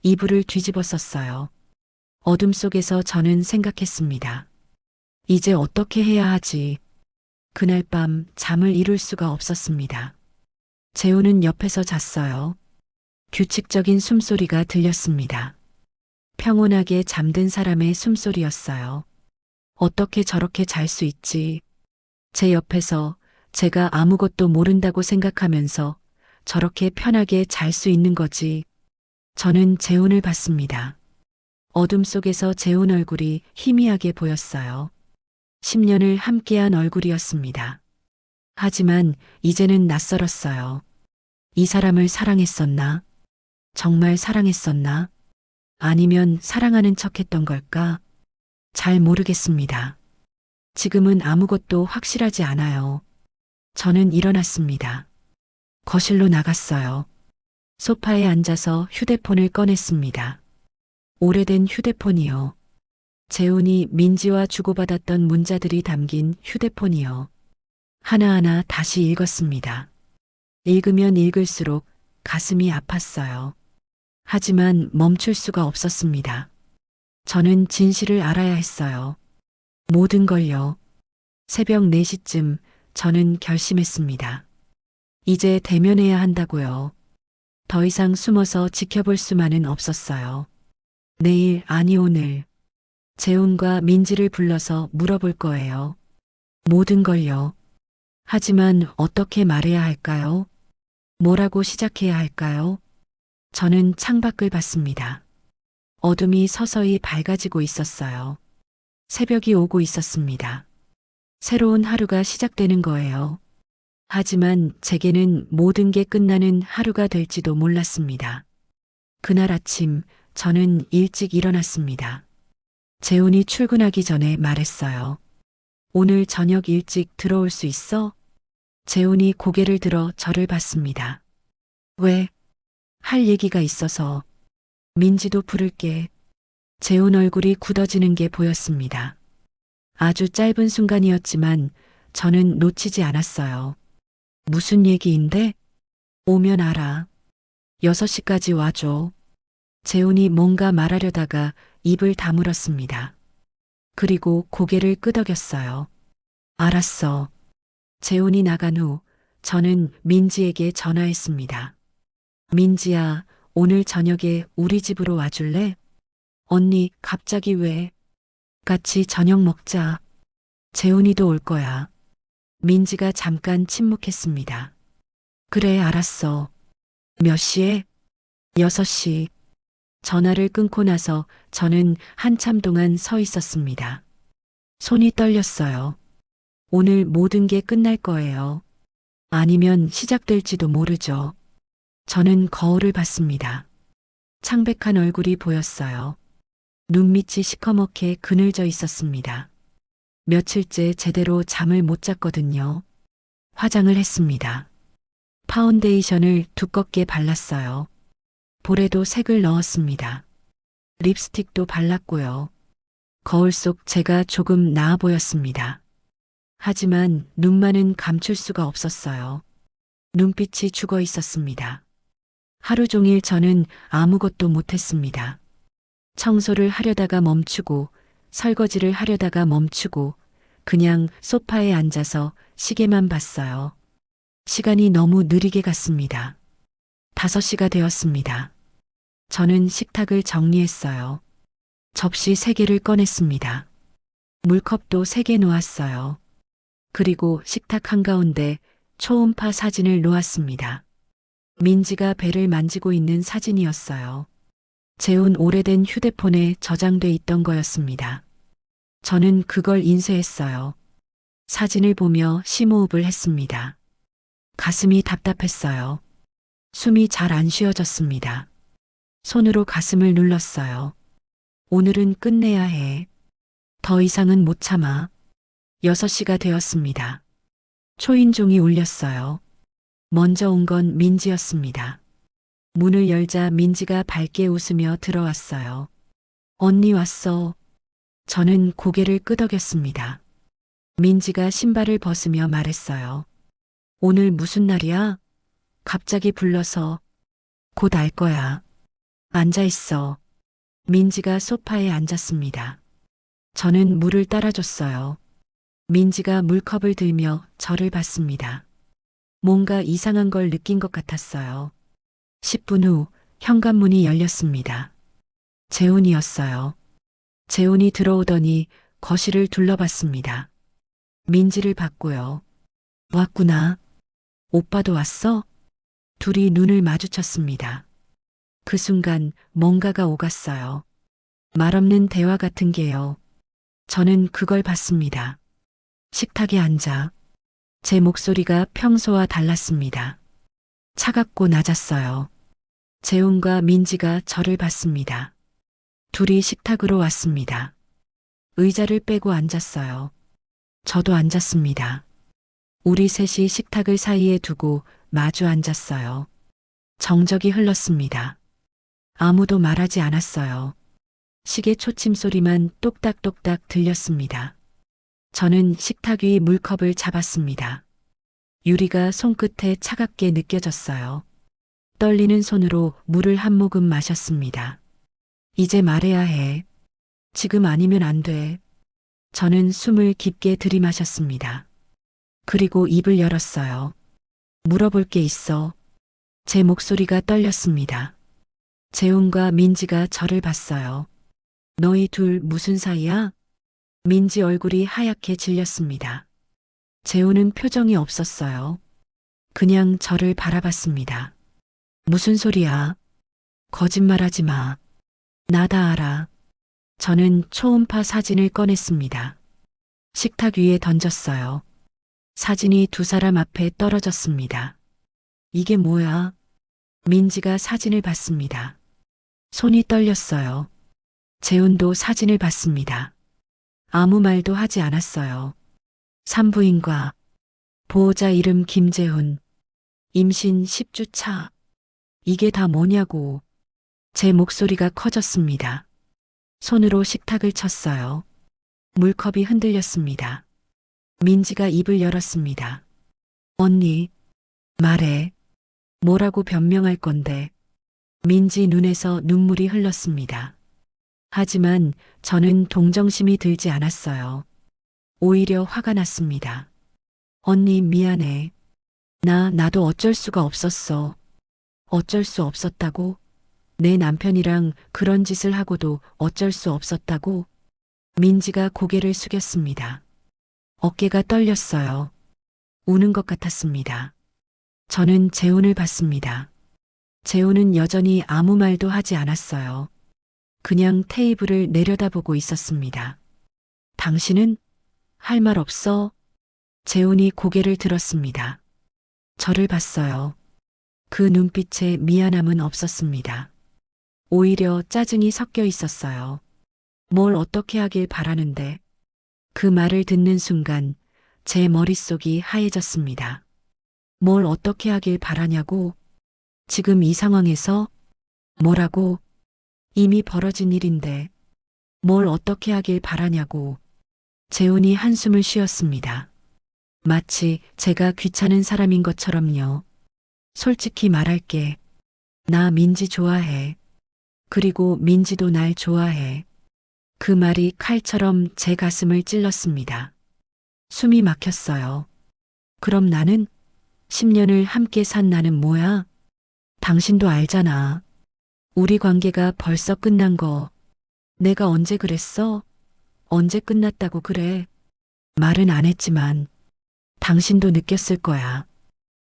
이불을 뒤집어 썼어요. 어둠 속에서 저는 생각했습니다. 이제 어떻게 해야 하지? 그날 밤 잠을 이룰 수가 없었습니다. 재훈은 옆에서 잤어요. 규칙적인 숨소리가 들렸습니다. 평온하게 잠든 사람의 숨소리였어요. 어떻게 저렇게 잘 수 있지? 제 옆에서 제가 아무것도 모른다고 생각하면서 저렇게 편하게 잘 수 있는 거지. 저는 재훈을 봤습니다. 어둠 속에서 재훈 얼굴이 희미하게 보였어요. 10년을 함께한 얼굴이었습니다. 하지만 이제는 낯설었어요. 이 사람을 사랑했었나? 정말 사랑했었나? 아니면 사랑하는 척 했던 걸까? 잘 모르겠습니다. 지금은 아무것도 확실하지 않아요. 저는 일어났습니다. 거실로 나갔어요. 소파에 앉아서 휴대폰을 꺼냈습니다. 오래된 휴대폰이요. 재훈이 민지와 주고받았던 문자들이 담긴 휴대폰이요. 하나하나 다시 읽었습니다. 읽으면 읽을수록 가슴이 아팠어요. 하지만 멈출 수가 없었습니다. 저는 진실을 알아야 했어요. 모든 걸요. 새벽 4시쯤 저는 결심했습니다. 이제 대면해야 한다고요. 더 이상 숨어서 지켜볼 수만은 없었어요. 내일, 아니 오늘, 재훈과 민지를 불러서 물어볼 거예요. 모든 걸요. 하지만 어떻게 말해야 할까요? 뭐라고 시작해야 할까요? 저는 창밖을 봤습니다. 어둠이 서서히 밝아지고 있었어요. 새벽이 오고 있었습니다. 새로운 하루가 시작되는 거예요. 하지만 제게는 모든 게 끝나는 하루가 될지도 몰랐습니다. 그날 아침 저는 일찍 일어났습니다. 재훈이 출근하기 전에 말했어요. 오늘 저녁 일찍 들어올 수 있어? 재훈이 고개를 들어 저를 봤습니다. 왜? 할 얘기가 있어서. 민지도 부를게. 재훈 얼굴이 굳어지는 게 보였습니다. 아주 짧은 순간이었지만 저는 놓치지 않았어요. 무슨 얘기인데? 오면 알아. 6시까지 와줘. 재훈이 뭔가 말하려다가 입을 다물었습니다. 그리고 고개를 끄덕였어요. 알았어. 재훈이 나간 후 저는 민지에게 전화했습니다. 민지야, 오늘 저녁에 우리 집으로 와줄래? 언니, 갑자기 왜? 같이 저녁 먹자. 재훈이도 올 거야. 민지가 잠깐 침묵했습니다. 그래, 알았어. 몇 시에? 6시. 전화를 끊고 나서 저는 한참 동안 서 있었습니다. 손이 떨렸어요. 오늘 모든 게 끝날 거예요. 아니면 시작될지도 모르죠. 저는 거울을 봤습니다. 창백한 얼굴이 보였어요. 눈밑이 시커멓게 그늘져 있었습니다. 며칠째 제대로 잠을 못 잤거든요. 화장을 했습니다. 파운데이션을 두껍게 발랐어요. 볼에도 색을 넣었습니다. 립스틱도 발랐고요. 거울 속 제가 조금 나아 보였습니다. 하지만 눈만은 감출 수가 없었어요. 눈빛이 죽어 있었습니다. 하루 종일 저는 아무것도 못했습니다. 청소를 하려다가 멈추고, 설거지를 하려다가 멈추고, 그냥 소파에 앉아서 시계만 봤어요. 시간이 너무 느리게 갔습니다. 5시가 되었습니다. 저는 식탁을 정리했어요. 접시 3개를 꺼냈습니다. 물컵도 3개 놓았어요. 그리고 식탁 한가운데 초음파 사진을 놓았습니다. 민지가 배를 만지고 있는 사진이었어요. 재훈 오래된 휴대폰에 저장돼 있던 거였습니다. 저는 그걸 인쇄했어요. 사진을 보며 심호흡을 했습니다. 가슴이 답답했어요. 숨이 잘 안 쉬어졌습니다. 손으로 가슴을 눌렀어요. 오늘은 끝내야 해. 더 이상은 못 참아. 6시가 되었습니다. 초인종이 울렸어요. 먼저 온 건 민지였습니다. 문을 열자 민지가 밝게 웃으며 들어왔어요. 언니 왔어. 저는 고개를 끄덕였습니다. 민지가 신발을 벗으며 말했어요. 오늘 무슨 날이야? 갑자기 불러서. 곧 알 거야. 앉아 있어. 민지가 소파에 앉았습니다. 저는 물을 따라줬어요. 민지가 물컵을 들며 저를 봤습니다. 뭔가 이상한 걸 느낀 것 같았어요. 10분 후 현관문이 열렸습니다. 재훈이었어요. 재훈이 들어오더니 거실을 둘러봤습니다. 민지를 봤고요. 왔구나. 오빠도 왔어? 둘이 눈을 마주쳤습니다. 그 순간 뭔가가 오갔어요. 말없는 대화 같은 게요. 저는 그걸 봤습니다. 식탁에 앉아 제 목소리가 평소와 달랐습니다. 차갑고 낮았어요. 재훈과 민지가 저를 봤습니다. 둘이 식탁으로 왔습니다. 의자를 빼고 앉았어요. 저도 앉았습니다. 우리 셋이 식탁을 사이에 두고 마주 앉았어요. 정적이 흘렀습니다. 아무도 말하지 않았어요. 시계 초침 소리만 똑딱똑딱 들렸습니다. 저는 식탁 위 물컵을 잡았습니다. 유리가 손끝에 차갑게 느껴졌어요. 떨리는 손으로 물을 한 모금 마셨습니다. 이제 말해야 해. 지금 아니면 안 돼. 저는 숨을 깊게 들이마셨습니다. 그리고 입을 열었어요. 물어볼 게 있어. 제 목소리가 떨렸습니다. 재훈과 민지가 저를 봤어요. 너희 둘 무슨 사이야? 민지 얼굴이 하얗게 질렸습니다. 재훈은 표정이 없었어요. 그냥 저를 바라봤습니다. 무슨 소리야? 거짓말하지 마. 나 다 알아. 저는 초음파 사진을 꺼냈습니다. 식탁 위에 던졌어요. 사진이 두 사람 앞에 떨어졌습니다. 이게 뭐야? 민지가 사진을 봤습니다. 손이 떨렸어요. 재훈도 사진을 봤습니다. 아무 말도 하지 않았어요. 산부인과, 보호자 이름 김재훈, 임신 10주 차. 이게 다 뭐냐고. 제 목소리가 커졌습니다. 손으로 식탁을 쳤어요. 물컵이 흔들렸습니다. 민지가 입을 열었습니다. 언니, 말해. 뭐라고 변명할 건데. 민지 눈에서 눈물이 흘렀습니다. 하지만 저는 동정심이 들지 않았어요. 오히려 화가 났습니다. 언니 미안해. 나도 어쩔 수가 없었어. 어쩔 수 없었다고? 내 남편이랑 그런 짓을 하고도 어쩔 수 없었다고? 민지가 고개를 숙였습니다. 어깨가 떨렸어요. 우는 것 같았습니다. 저는 재훈을 봤습니다. 재훈은 여전히 아무 말도 하지 않았어요. 그냥 테이블을 내려다보고 있었습니다. 당신은 할 말 없어? 재훈이 고개를 들었습니다. 저를 봤어요. 그 눈빛에 미안함은 없었습니다. 오히려 짜증이 섞여 있었어요. 뭘 어떻게 하길 바라는데. 그 말을 듣는 순간 제 머릿속이 하얘졌습니다. 뭘 어떻게 하길 바라냐고? 지금 이 상황에서? 뭐라고? 이미 벌어진 일인데. 뭘 어떻게 하길 바라냐고. 재훈이 한숨을 쉬었습니다. 마치 제가 귀찮은 사람인 것처럼요. 솔직히 말할게. 나 민지 좋아해. 그리고 민지도 날 좋아해. 그 말이 칼처럼 제 가슴을 찔렀습니다. 숨이 막혔어요. 그럼 나는? 10년을 함께 산 나는 뭐야? 당신도 알잖아. 우리 관계가 벌써 끝난 거. 내가 언제 그랬어? 언제 끝났다고 그래? 말은 안 했지만 당신도 느꼈을 거야.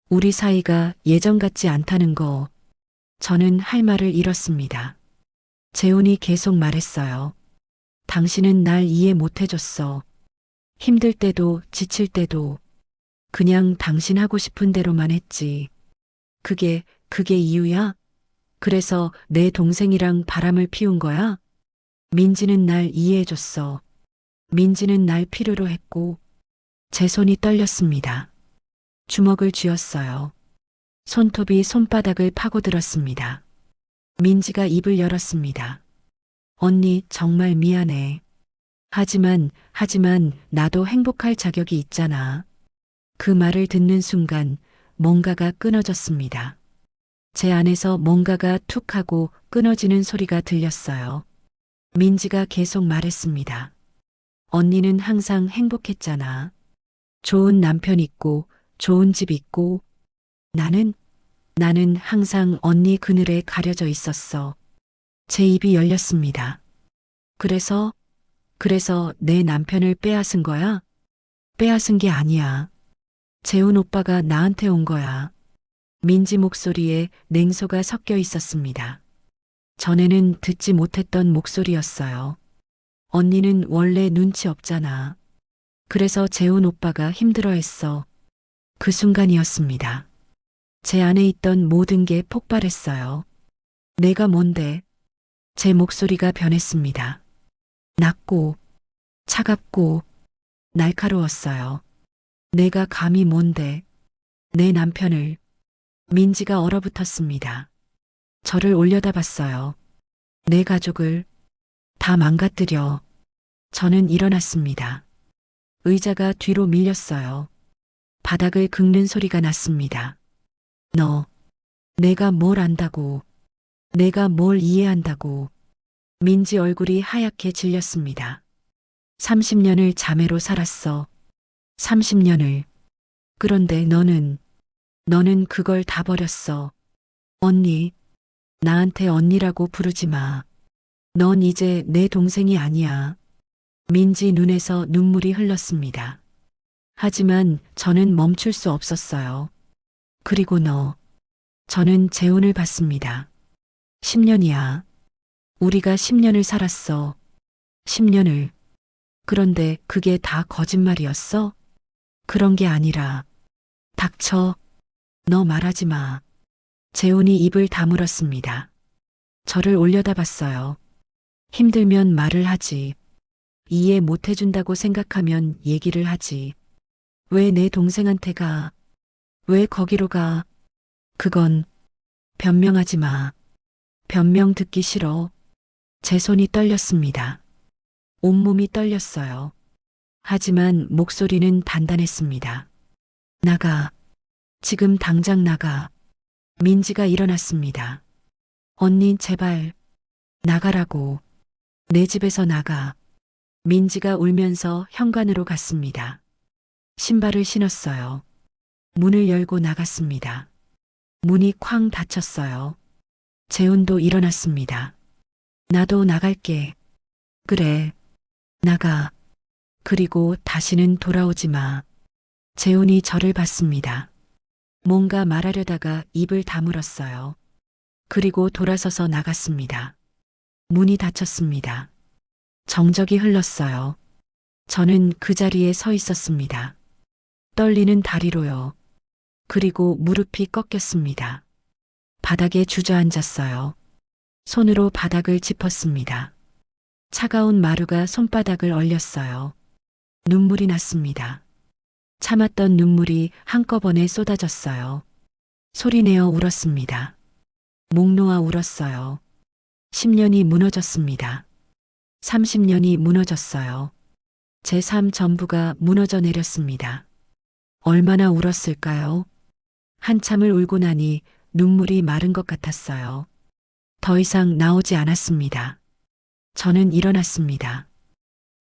우리 사이가 예전 같지 않다는 거. 저는 할 말을 잃었습니다. 재훈이 계속 말했어요. 당신은 날 이해 못 해줬어. 힘들 때도 지칠 때도 그냥 당신 하고 싶은 대로만 했지. 그게 이유야? 그래서 내 동생이랑 바람을 피운 거야? 민지는 날 이해해줬어. 민지는 날 필요로 했고. 제 손이 떨렸습니다. 주먹을 쥐었어요. 손톱이 손바닥을 파고들었습니다. 민지가 입을 열었습니다. 언니 정말 미안해. 하지만 나도 행복할 자격이 있잖아. 그 말을 듣는 순간 뭔가가 끊어졌습니다. 제 안에서 뭔가가 툭 하고 끊어지는 소리가 들렸어요. 민지가 계속 말했습니다. 언니는 항상 행복했잖아. 좋은 남편 있고 좋은 집 있고 나는 항상 언니 그늘에 가려져 있었어. 제 입이 열렸습니다. 그래서 내 남편을 빼앗은 거야? 빼앗은 게 아니야. 재훈 오빠가 나한테 온 거야. 민지 목소리에 냉소가 섞여 있었습니다. 전에는 듣지 못했던 목소리였어요. 언니는 원래 눈치 없잖아. 그래서 재훈 오빠가 힘들어했어. 그 순간이었습니다. 제 안에 있던 모든 게 폭발했어요. 내가 뭔데? 제 목소리가 변했습니다. 낮고, 차갑고, 날카로웠어요. 내가 감히 뭔데? 내 남편을. 민지가 얼어붙었습니다. 저를 올려다봤어요. 내 가족을 다 망가뜨려. 저는 일어났습니다. 의자가 뒤로 밀렸어요. 바닥을 긁는 소리가 났습니다. 너, 내가 뭘 안다고, 내가 뭘 이해한다고. 민지 얼굴이 하얗게 질렸습니다. 30년을 자매로 살았어. 30년을. 그런데 너는 그걸 다 버렸어. 언니, 나한테 언니라고 부르지 마. 넌 이제 내 동생이 아니야. 민지 눈에서 눈물이 흘렀습니다. 하지만 저는 멈출 수 없었어요. 그리고 저는 재혼을 받습니다. 10년이야. 우리가 10년을 살았어. 10년을. 그런데 그게 다 거짓말이었어? 그런 게 아니라. 닥쳐. 너 말하지 마. 재혼이 입을 다물었습니다. 저를 올려다봤어요. 힘들면 말을 하지. 이해 못 해준다고 생각하면 얘기를 하지. 왜 내 동생한테 가? 왜 거기로 가? 그건 변명하지 마. 변명 듣기 싫어. 제 손이 떨렸습니다. 온몸이 떨렸어요. 하지만 목소리는 단단했습니다. 나가. 지금 당장 나가. 민지가 일어났습니다. 언니 제발 나가라고. 내 집에서 나가. 민지가 울면서 현관으로 갔습니다. 신발을 신었어요. 문을 열고 나갔습니다. 문이 쾅 닫혔어요. 재훈도 일어났습니다. 나도 나갈게. 그래. 나가. 그리고 다시는 돌아오지 마. 재훈이 저를 봤습니다. 뭔가 말하려다가 입을 다물었어요. 그리고 돌아서서 나갔습니다. 문이 닫혔습니다. 정적이 흘렀어요. 저는 그 자리에 서 있었습니다. 떨리는 다리로요. 그리고 무릎이 꺾였습니다. 바닥에 주저앉았어요. 손으로 바닥을 짚었습니다. 차가운 마루가 손바닥을 얼렸어요. 눈물이 났습니다. 참았던 눈물이 한꺼번에 쏟아졌어요. 소리내어 울었습니다. 목 놓아 울었어요. 10년이 무너졌습니다. 30년이 무너졌어요. 제 삶 전부가 무너져 내렸습니다. 얼마나 울었을까요? 한참을 울고 나니 눈물이 마른 것 같았어요. 더 이상 나오지 않았습니다. 저는 일어났습니다.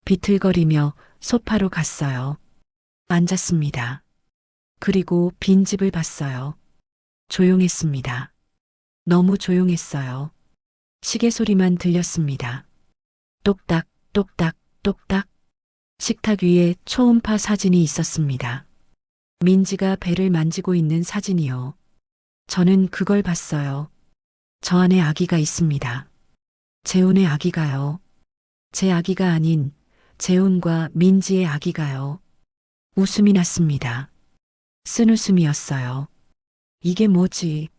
비틀거리며 소파로 갔어요. 앉았습니다. 그리고 빈집을 봤어요. 조용했습니다. 너무 조용했어요. 시계 소리만 들렸습니다. 똑딱, 똑딱, 똑딱. 식탁 위에 초음파 사진이 있었습니다. 민지가 배를 만지고 있는 사진이요. 저는 그걸 봤어요. 저 안에 아기가 있습니다. 재훈의 아기가요. 제 아기가 아닌 재훈과 민지의 아기가요. 웃음이 났습니다. 쓴웃음이었어요. 이게 뭐지?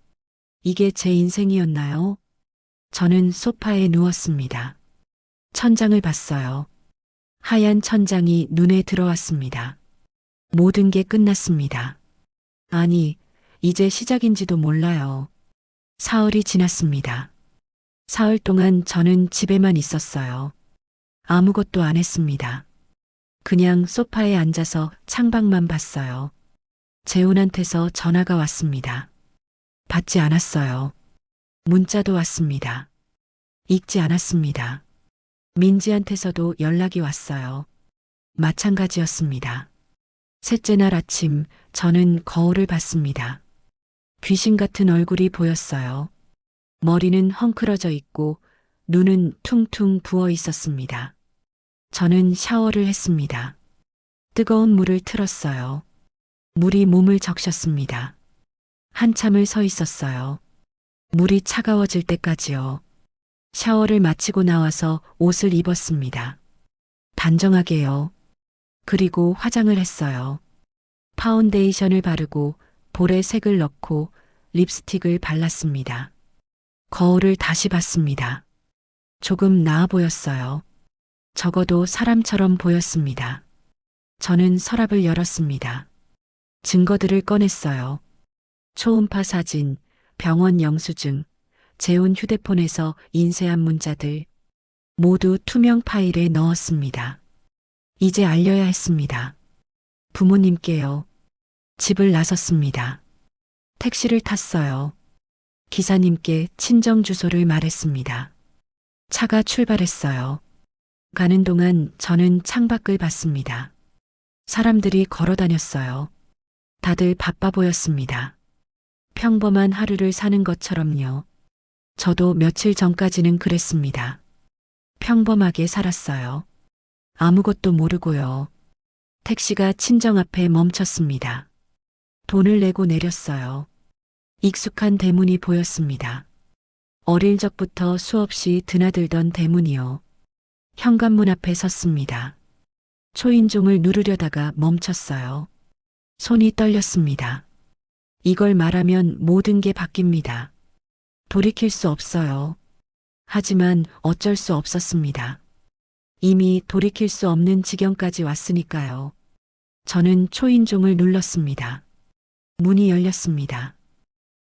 이게 제 인생이었나요? 저는 소파에 누웠습니다. 천장을 봤어요. 하얀 천장이 눈에 들어왔습니다. 모든 게 끝났습니다. 아니, 이제 시작인지도 몰라요. 사흘이 지났습니다. 사흘 동안 저는 집에만 있었어요. 아무것도 안 했습니다. 그냥 소파에 앉아서 창밖만 봤어요. 재훈한테서 전화가 왔습니다. 받지 않았어요. 문자도 왔습니다. 읽지 않았습니다. 민지한테서도 연락이 왔어요. 마찬가지였습니다. 셋째 날 아침 저는 거울을 봤습니다. 귀신 같은 얼굴이 보였어요. 머리는 헝클어져 있고 눈은 퉁퉁 부어 있었습니다. 저는 샤워를 했습니다. 뜨거운 물을 틀었어요. 물이 몸을 적셨습니다. 한참을 서 있었어요. 물이 차가워질 때까지요. 샤워를 마치고 나와서 옷을 입었습니다. 단정하게요. 그리고 화장을 했어요. 파운데이션을 바르고 볼에 색을 넣고 립스틱을 발랐습니다. 거울을 다시 봤습니다. 조금 나아 보였어요. 적어도 사람처럼 보였습니다. 저는 서랍을 열었습니다. 증거들을 꺼냈어요. 초음파 사진, 병원 영수증, 재훈 휴대폰에서 인쇄한 문자들, 모두 투명 파일에 넣었습니다. 이제 알려야 했습니다. 부모님께요. 집을 나섰습니다. 택시를 탔어요. 기사님께 친정 주소를 말했습니다. 차가 출발했어요. 가는 동안 저는 창밖을 봤습니다. 사람들이 걸어 다녔어요. 다들 바빠 보였습니다. 평범한 하루를 사는 것처럼요. 저도 며칠 전까지는 그랬습니다. 평범하게 살았어요. 아무것도 모르고요. 택시가 친정 앞에 멈췄습니다. 돈을 내고 내렸어요. 익숙한 대문이 보였습니다. 어릴 적부터 수없이 드나들던 대문이요. 현관문 앞에 섰습니다. 초인종을 누르려다가 멈췄어요. 손이 떨렸습니다. 이걸 말하면 모든 게 바뀝니다. 돌이킬 수 없어요. 하지만 어쩔 수 없었습니다. 이미 돌이킬 수 없는 지경까지 왔으니까요. 저는 초인종을 눌렀습니다. 문이 열렸습니다.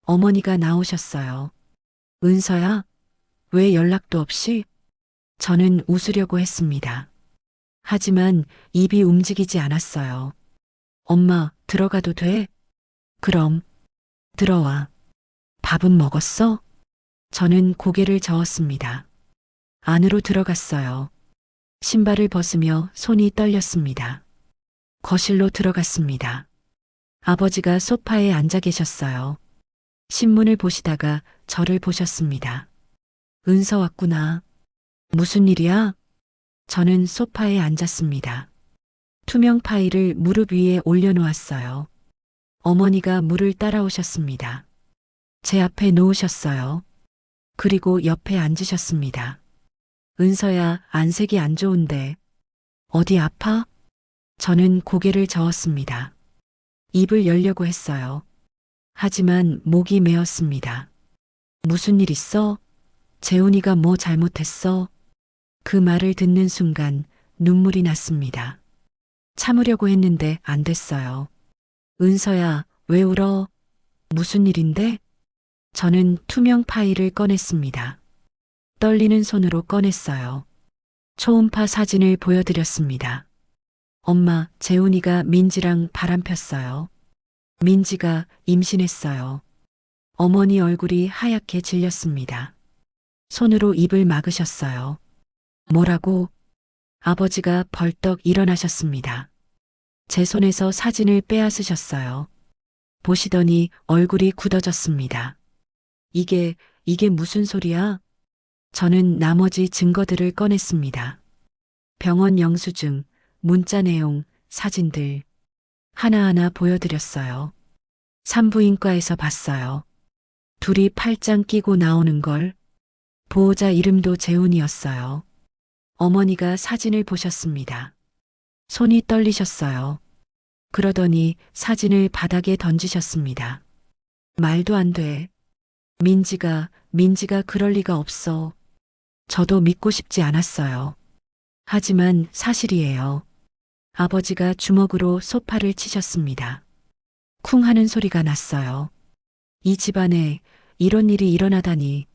어머니가 나오셨어요. 은서야, 왜 연락도 없이? 저는 웃으려고 했습니다. 하지만 입이 움직이지 않았어요. 엄마, 들어가도 돼? 그럼, 들어와. 밥은 먹었어? 저는 고개를 저었습니다. 안으로 들어갔어요. 신발을 벗으며 손이 떨렸습니다. 거실로 들어갔습니다. 아버지가 소파에 앉아 계셨어요. 신문을 보시다가 저를 보셨습니다. 은서 왔구나. 무슨 일이야? 저는 소파에 앉았습니다. 투명 파일을 무릎 위에 올려놓았어요. 어머니가 물을 따라오셨습니다. 제 앞에 놓으셨어요. 그리고 옆에 앉으셨습니다. 은서야, 안색이 안 좋은데. 어디 아파? 저는 고개를 저었습니다. 입을 열려고 했어요. 하지만 목이 메었습니다. 무슨 일 있어? 재훈이가 뭐 잘못했어? 그 말을 듣는 순간 눈물이 났습니다. 참으려고 했는데 안 됐어요. 은서야, 왜 울어? 무슨 일인데? 저는 투명 파일을 꺼냈습니다. 떨리는 손으로 꺼냈어요. 초음파 사진을 보여드렸습니다. 엄마, 재훈이가 민지랑 바람 폈어요. 민지가 임신했어요. 어머니 얼굴이 하얗게 질렸습니다. 손으로 입을 막으셨어요. 뭐라고? 아버지가 벌떡 일어나셨습니다. 제 손에서 사진을 빼앗으셨어요. 보시더니 얼굴이 굳어졌습니다. 이게 무슨 소리야? 저는 나머지 증거들을 꺼냈습니다. 병원 영수증, 문자 내용, 사진들. 하나하나 보여드렸어요. 산부인과에서 봤어요. 둘이 팔짱 끼고 나오는 걸. 보호자 이름도 재훈이었어요. 어머니가 사진을 보셨습니다. 손이 떨리셨어요. 그러더니 사진을 바닥에 던지셨습니다. 말도 안 돼. 민지가 그럴 리가 없어. 저도 믿고 싶지 않았어요. 하지만 사실이에요. 아버지가 주먹으로 소파를 치셨습니다. 쿵 하는 소리가 났어요. 이 집안에 이런 일이 일어나다니.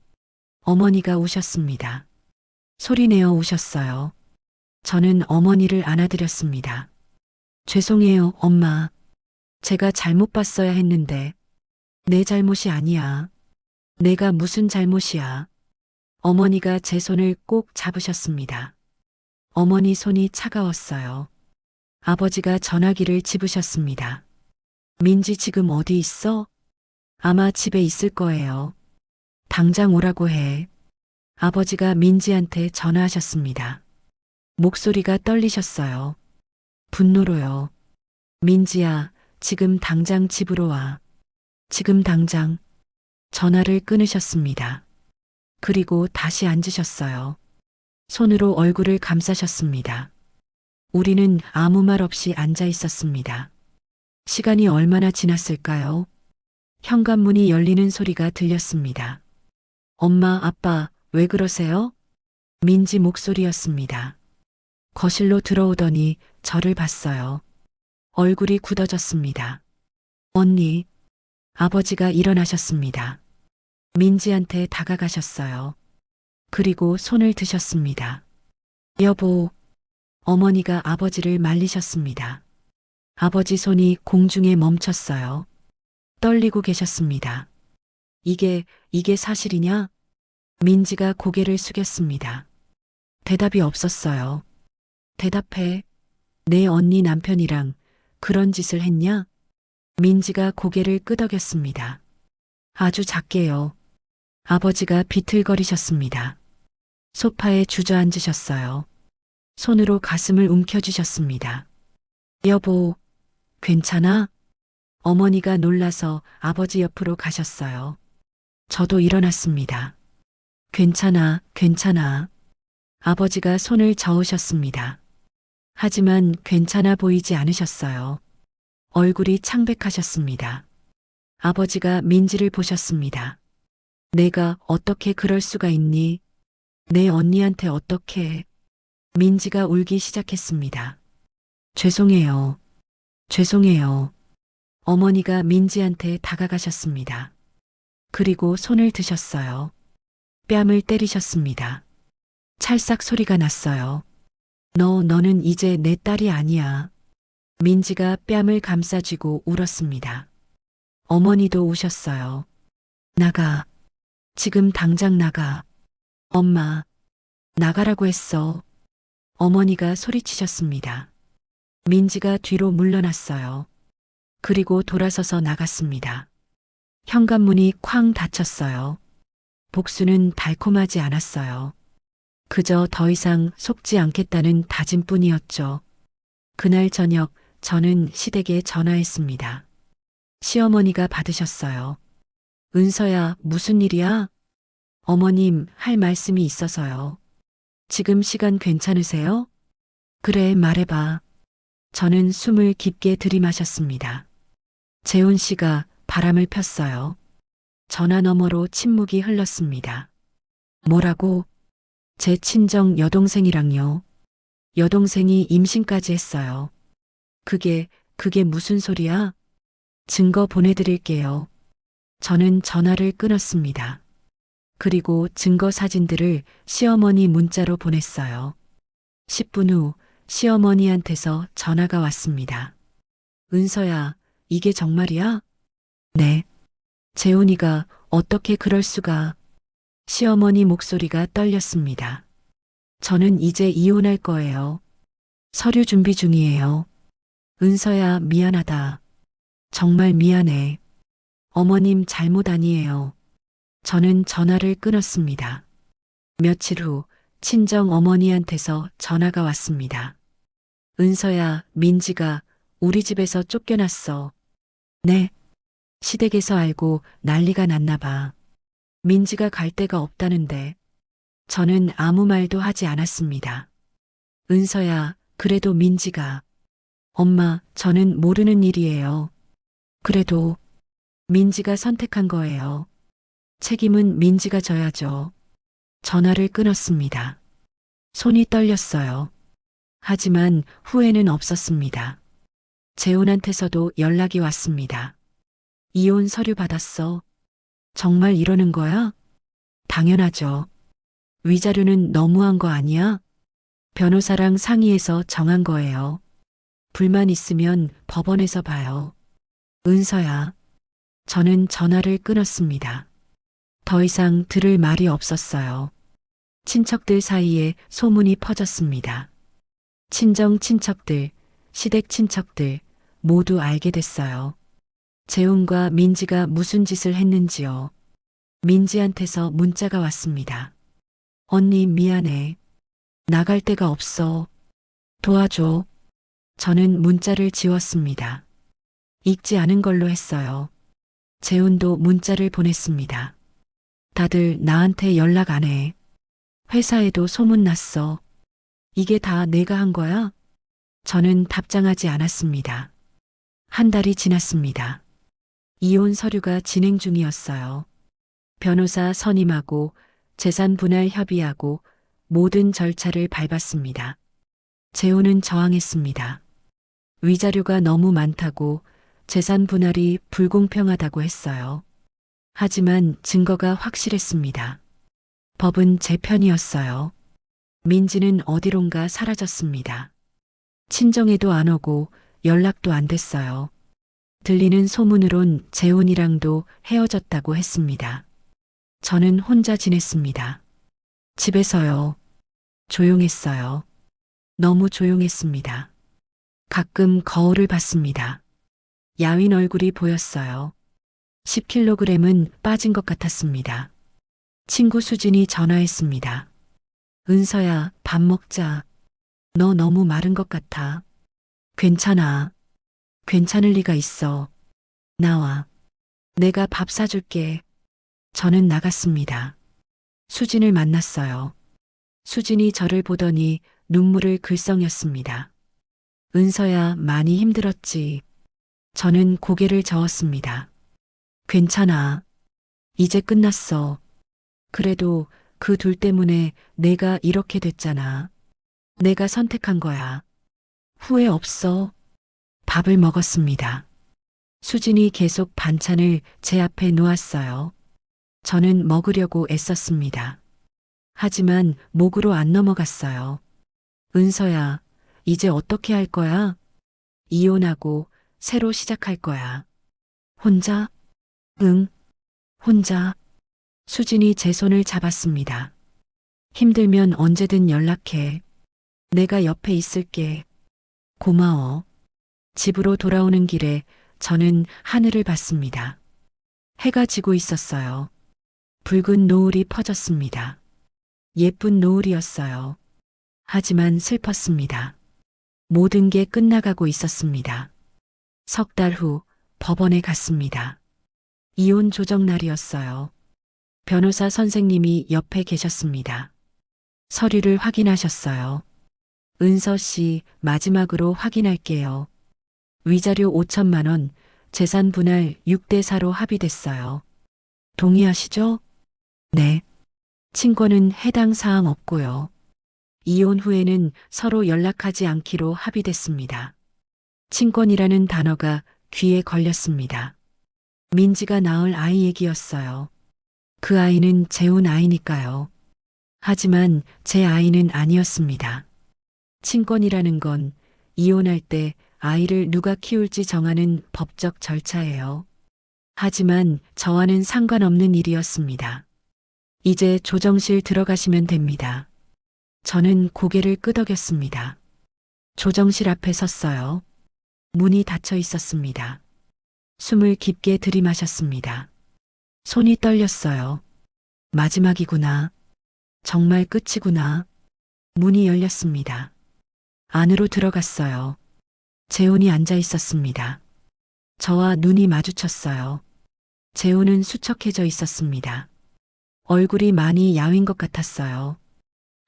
어머니가 우셨습니다. 소리내어 우셨어요. 저는 어머니를 안아드렸습니다. 죄송해요, 엄마. 제가 잘못 봤어야 했는데. 내 잘못이 아니야. 내가 무슨 잘못이야. 어머니가 제 손을 꼭 잡으셨습니다. 어머니 손이 차가웠어요. 아버지가 전화기를 집으셨습니다. 민지 지금 어디 있어? 아마 집에 있을 거예요. 당장 오라고 해. 아버지가 민지한테 전화하셨습니다. 목소리가 떨리셨어요. 분노로요. 민지야, 지금 당장 집으로 와. 지금 당장. 전화를 끊으셨습니다. 그리고 다시 앉으셨어요. 손으로 얼굴을 감싸셨습니다. 우리는 아무 말 없이 앉아 있었습니다. 시간이 얼마나 지났을까요? 현관문이 열리는 소리가 들렸습니다. 엄마, 아빠, 왜 그러세요? 민지 목소리였습니다. 거실로 들어오더니 저를 봤어요. 얼굴이 굳어졌습니다. 언니, 아버지가 일어나셨습니다. 민지한테 다가가셨어요. 그리고 손을 드셨습니다. 여보, 어머니가 아버지를 말리셨습니다. 아버지 손이 공중에 멈췄어요. 떨리고 계셨습니다. 이게 사실이냐? 민지가 고개를 숙였습니다. 대답이 없었어요. 대답해. 내 언니 남편이랑 그런 짓을 했냐? 민지가 고개를 끄덕였습니다. 아주 작게요. 아버지가 비틀거리셨습니다. 소파에 주저앉으셨어요. 손으로 가슴을 움켜쥐셨습니다. 여보, 괜찮아? 어머니가 놀라서 아버지 옆으로 가셨어요. 저도 일어났습니다. 괜찮아, 괜찮아. 아버지가 손을 저으셨습니다. 하지만 괜찮아 보이지 않으셨어요. 얼굴이 창백하셨습니다. 아버지가 민지를 보셨습니다. 내가 어떻게 그럴 수가 있니? 내 언니한테 어떻게? 민지가 울기 시작했습니다. 죄송해요. 죄송해요. 어머니가 민지한테 다가가셨습니다. 그리고 손을 드셨어요. 뺨을 때리셨습니다. 찰싹 소리가 났어요. 너는 이제 내 딸이 아니야. 민지가 뺨을 감싸쥐고 울었습니다. 어머니도 우셨어요. 나가. 지금 당장 나가. 엄마, 나가라고 했어. 어머니가 소리치셨습니다. 민지가 뒤로 물러났어요. 그리고 돌아서서 나갔습니다. 현관문이 쾅 닫혔어요. 복수는 달콤하지 않았어요. 그저 더 이상 속지 않겠다는 다짐뿐이었죠. 그날 저녁 저는 시댁에 전화했습니다. 시어머니가 받으셨어요. 은서야, 무슨 일이야? 어머님, 할 말씀이 있어서요. 지금 시간 괜찮으세요? 그래, 말해봐. 저는 숨을 깊게 들이마셨습니다. 재훈 씨가 바람을 폈어요. 전화 너머로 침묵이 흘렀습니다. 뭐라고? 제 친정 여동생이랑요. 여동생이 임신까지 했어요. 그게 무슨 소리야? 증거 보내드릴게요. 저는 전화를 끊었습니다. 그리고 증거 사진들을 시어머니 문자로 보냈어요. 10분 후 시어머니한테서 전화가 왔습니다. 은서야, 이게 정말이야? 네. 재훈이가 어떻게 그럴 수가. 시어머니 목소리가 떨렸습니다. 저는 이제 이혼할 거예요. 서류 준비 중이에요. 은서야, 미안하다. 정말 미안해. 어머님 잘못 아니에요. 저는 전화를 끊었습니다. 며칠 후 친정 어머니한테서 전화가 왔습니다. 은서야, 민지가 우리 집에서 쫓겨났어. 네. 시댁에서 알고 난리가 났나 봐. 민지가 갈 데가 없다는데. 저는 아무 말도 하지 않았습니다. 은서야, 그래도 민지가. 엄마, 저는 모르는 일이에요. 그래도 민지가 선택한 거예요. 책임은 민지가 져야죠. 전화를 끊었습니다. 손이 떨렸어요. 하지만 후회는 없었습니다. 재훈한테서도 연락이 왔습니다. 이혼 서류 받았어. 정말 이러는 거야? 당연하죠. 위자료는 너무한 거 아니야? 변호사랑 상의해서 정한 거예요. 불만 있으면 법원에서 봐요. 은서야. 저는 전화를 끊었습니다. 더 이상 들을 말이 없었어요. 친척들 사이에 소문이 퍼졌습니다. 친정 친척들, 시댁 친척들 모두 알게 됐어요. 재훈과 민지가 무슨 짓을 했는지요. 민지한테서 문자가 왔습니다. 언니 미안해. 나갈 데가 없어. 도와줘. 저는 문자를 지웠습니다. 읽지 않은 걸로 했어요. 재훈도 문자를 보냈습니다. 다들 나한테 연락 안 해. 회사에도 소문났어. 이게 다 내가 한 거야? 저는 답장하지 않았습니다. 한 달이 지났습니다. 이혼 서류가 진행 중이었어요. 변호사 선임하고 재산 분할 협의하고 모든 절차를 밟았습니다. 재혼은 저항했습니다. 위자료가 너무 많다고 재산 분할이 불공평하다고 했어요. 하지만 증거가 확실했습니다. 법은 제 편이었어요. 민지는 어디론가 사라졌습니다. 친정에도 안 오고 연락도 안 됐어요. 들리는 소문으론 재혼이랑도 헤어졌다고 했습니다. 저는 혼자 지냈습니다. 집에서요. 조용했어요. 너무 조용했습니다. 가끔 거울을 봤습니다. 야윈 얼굴이 보였어요. 10kg은 빠진 것 같았습니다. 친구 수진이 전화했습니다. 은서야, 밥 먹자. 너 너무 마른 것 같아. 괜찮아. 괜찮을 리가 있어. 나와. 내가 밥 사줄게. 저는 나갔습니다. 수진을 만났어요. 수진이 저를 보더니 눈물을 글썽였습니다. 은서야, 많이 힘들었지. 저는 고개를 저었습니다. 괜찮아. 이제 끝났어. 그래도 그 둘 때문에 내가 이렇게 됐잖아. 내가 선택한 거야. 후회 없어. 밥을 먹었습니다. 수진이 계속 반찬을 제 앞에 놓았어요. 저는 먹으려고 애썼습니다. 하지만 목으로 안 넘어갔어요. 은서야, 이제 어떻게 할 거야? 이혼하고 새로 시작할 거야. 혼자? 응, 혼자. 수진이 제 손을 잡았습니다. 힘들면 언제든 연락해. 내가 옆에 있을게. 고마워. 집으로 돌아오는 길에 저는 하늘을 봤습니다. 해가 지고 있었어요. 붉은 노을이 퍼졌습니다. 예쁜 노을이었어요. 하지만 슬펐습니다. 모든 게 끝나가고 있었습니다. 석 달 후 법원에 갔습니다. 이혼 조정 날이었어요. 변호사 선생님이 옆에 계셨습니다. 서류를 확인하셨어요. 은서 씨, 마지막으로 확인할게요. 위자료 5천만 원, 재산 분할 6대 4로 합의됐어요. 동의하시죠? 네. 친권은 해당 사항 없고요. 이혼 후에는 서로 연락하지 않기로 합의됐습니다. 친권이라는 단어가 귀에 걸렸습니다. 민지가 낳을 아이 얘기였어요. 그 아이는 재혼 아이니까요. 하지만 제 아이는 아니었습니다. 친권이라는 건 이혼할 때 아이를 누가 키울지 정하는 법적 절차예요. 하지만 저와는 상관없는 일이었습니다. 이제 조정실 들어가시면 됩니다. 저는 고개를 끄덕였습니다. 조정실 앞에 섰어요. 문이 닫혀 있었습니다. 숨을 깊게 들이마셨습니다. 손이 떨렸어요. 마지막이구나. 정말 끝이구나. 문이 열렸습니다. 안으로 들어갔어요. 재훈이 앉아 있었습니다. 저와 눈이 마주쳤어요. 재훈은 수척해져 있었습니다. 얼굴이 많이 야윈 것 같았어요.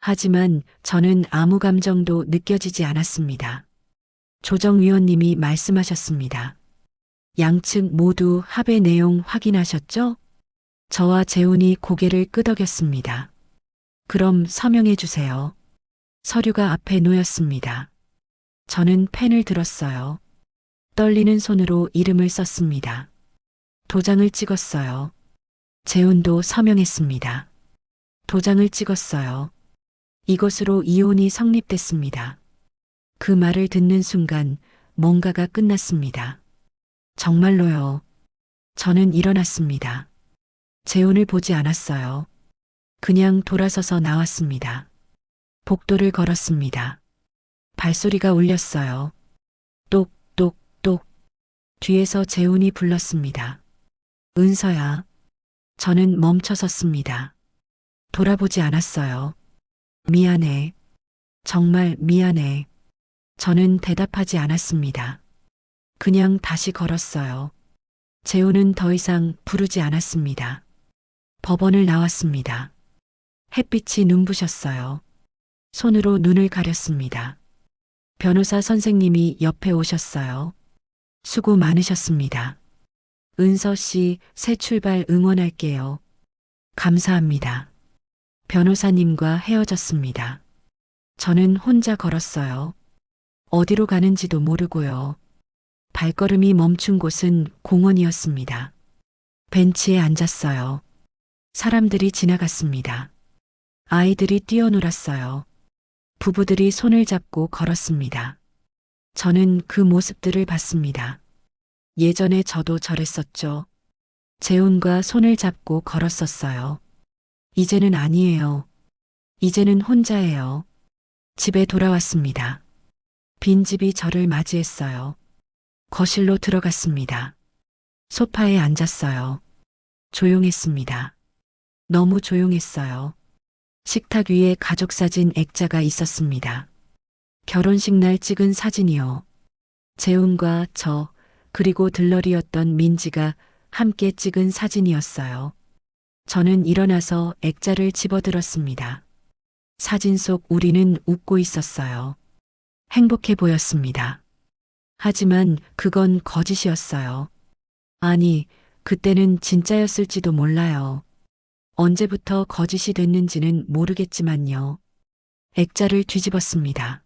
하지만 저는 아무 감정도 느껴지지 않았습니다. 조정위원님이 말씀하셨습니다. 양측 모두 합의 내용 확인하셨죠? 저와 재훈이 고개를 끄덕였습니다. 그럼 서명해 주세요. 서류가 앞에 놓였습니다. 저는 펜을 들었어요. 떨리는 손으로 이름을 썼습니다. 도장을 찍었어요. 재훈도 서명했습니다. 도장을 찍었어요. 이것으로 이혼이 성립됐습니다. 그 말을 듣는 순간 뭔가가 끝났습니다. 정말로요. 저는 일어났습니다. 재훈을 보지 않았어요. 그냥 돌아서서 나왔습니다. 복도를 걸었습니다. 발소리가 울렸어요. 똑똑똑. 뒤에서 재훈이 불렀습니다. 은서야. 저는 멈춰 섰습니다. 돌아보지 않았어요. 미안해. 정말 미안해. 저는 대답하지 않았습니다. 그냥 다시 걸었어요. 재훈은 더 이상 부르지 않았습니다. 법원을 나왔습니다. 햇빛이 눈부셨어요. 손으로 눈을 가렸습니다. 변호사 선생님이 옆에 오셨어요. 수고 많으셨습니다. 은서 씨, 새 출발 응원할게요. 감사합니다. 변호사님과 헤어졌습니다. 저는 혼자 걸었어요. 어디로 가는지도 모르고요. 발걸음이 멈춘 곳은 공원이었습니다. 벤치에 앉았어요. 사람들이 지나갔습니다. 아이들이 뛰어놀았어요. 부부들이 손을 잡고 걸었습니다. 저는 그 모습들을 봤습니다. 예전에 저도 저랬었죠. 재훈과 손을 잡고 걸었었어요. 이제는 아니에요. 이제는 혼자예요. 집에 돌아왔습니다. 빈집이 저를 맞이했어요. 거실로 들어갔습니다. 소파에 앉았어요. 조용했습니다. 너무 조용했어요. 식탁 위에 가족 사진 액자가 있었습니다. 결혼식 날 찍은 사진이요. 재훈과 저, 그리고 들러리였던 민지가 함께 찍은 사진이었어요. 저는 일어나서 액자를 집어들었습니다. 사진 속 우리는 웃고 있었어요. 행복해 보였습니다. 하지만 그건 거짓이었어요. 아니, 그때는 진짜였을지도 몰라요. 언제부터 거짓이 됐는지는 모르겠지만요. 액자를 뒤집었습니다.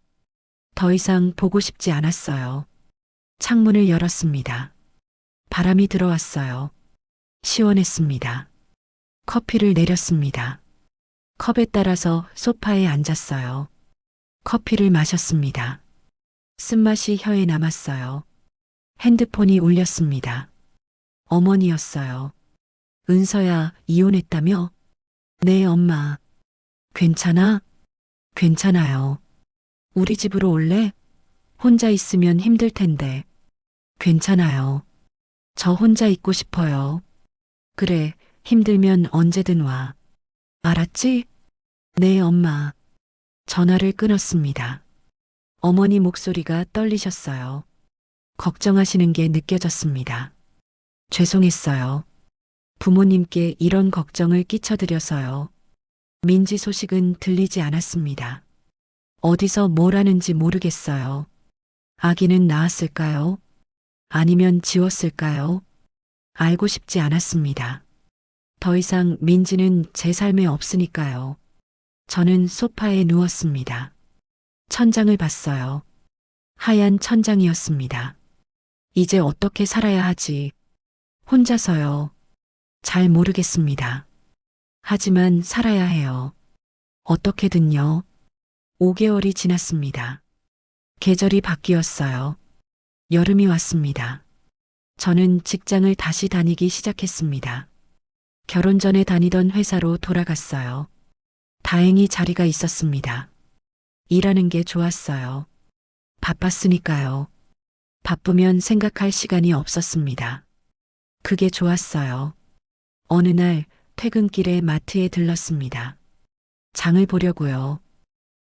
더 이상 보고 싶지 않았어요. 창문을 열었습니다. 바람이 들어왔어요. 시원했습니다. 커피를 내렸습니다. 컵에 따라서 소파에 앉았어요. 커피를 마셨습니다. 쓴맛이 혀에 남았어요. 핸드폰이 울렸습니다. 어머니였어요. 은서야, 이혼했다며? 네, 엄마. 괜찮아? 괜찮아요. 우리 집으로 올래? 혼자 있으면 힘들 텐데. 괜찮아요. 저 혼자 있고 싶어요. 그래, 힘들면 언제든 와. 알았지? 네, 엄마. 전화를 끊었습니다. 어머니 목소리가 떨리셨어요. 걱정하시는 게 느껴졌습니다. 죄송했어요. 부모님께 이런 걱정을 끼쳐드려서요. 민지 소식은 들리지 않았습니다. 어디서 뭘 하는지 모르겠어요. 아기는 낳았을까요? 아니면 지웠을까요? 알고 싶지 않았습니다. 더 이상 민지는 제 삶에 없으니까요. 저는 소파에 누웠습니다. 천장을 봤어요. 하얀 천장이었습니다. 이제 어떻게 살아야 하지? 혼자서요. 잘 모르겠습니다. 하지만 살아야 해요. 어떻게든요. 5개월이 지났습니다. 계절이 바뀌었어요. 여름이 왔습니다. 저는 직장을 다시 다니기 시작했습니다. 결혼 전에 다니던 회사로 돌아갔어요. 다행히 자리가 있었습니다. 일하는 게 좋았어요. 바빴으니까요. 바쁘면 생각할 시간이 없었습니다. 그게 좋았어요. 어느 날 퇴근길에 마트에 들렀습니다. 장을 보려고요.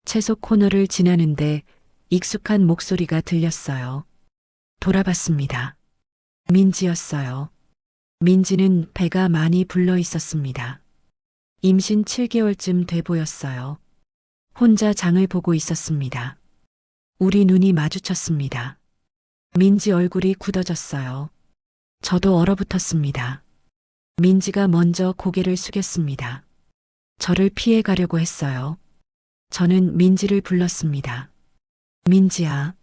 채소 코너를 지나는데 익숙한 목소리가 들렸어요. 돌아봤습니다. 민지였어요. 민지는 배가 많이 불러 있었습니다. 임신 7개월쯤 돼 보였어요. 혼자 장을 보고 있었습니다. 우리 눈이 마주쳤습니다. 민지 얼굴이 굳어졌어요. 저도 얼어붙었습니다. 민지가 먼저 고개를 숙였습니다. 저를 피해 가려고 했어요. 저는 민지를 불렀습니다. 민지야.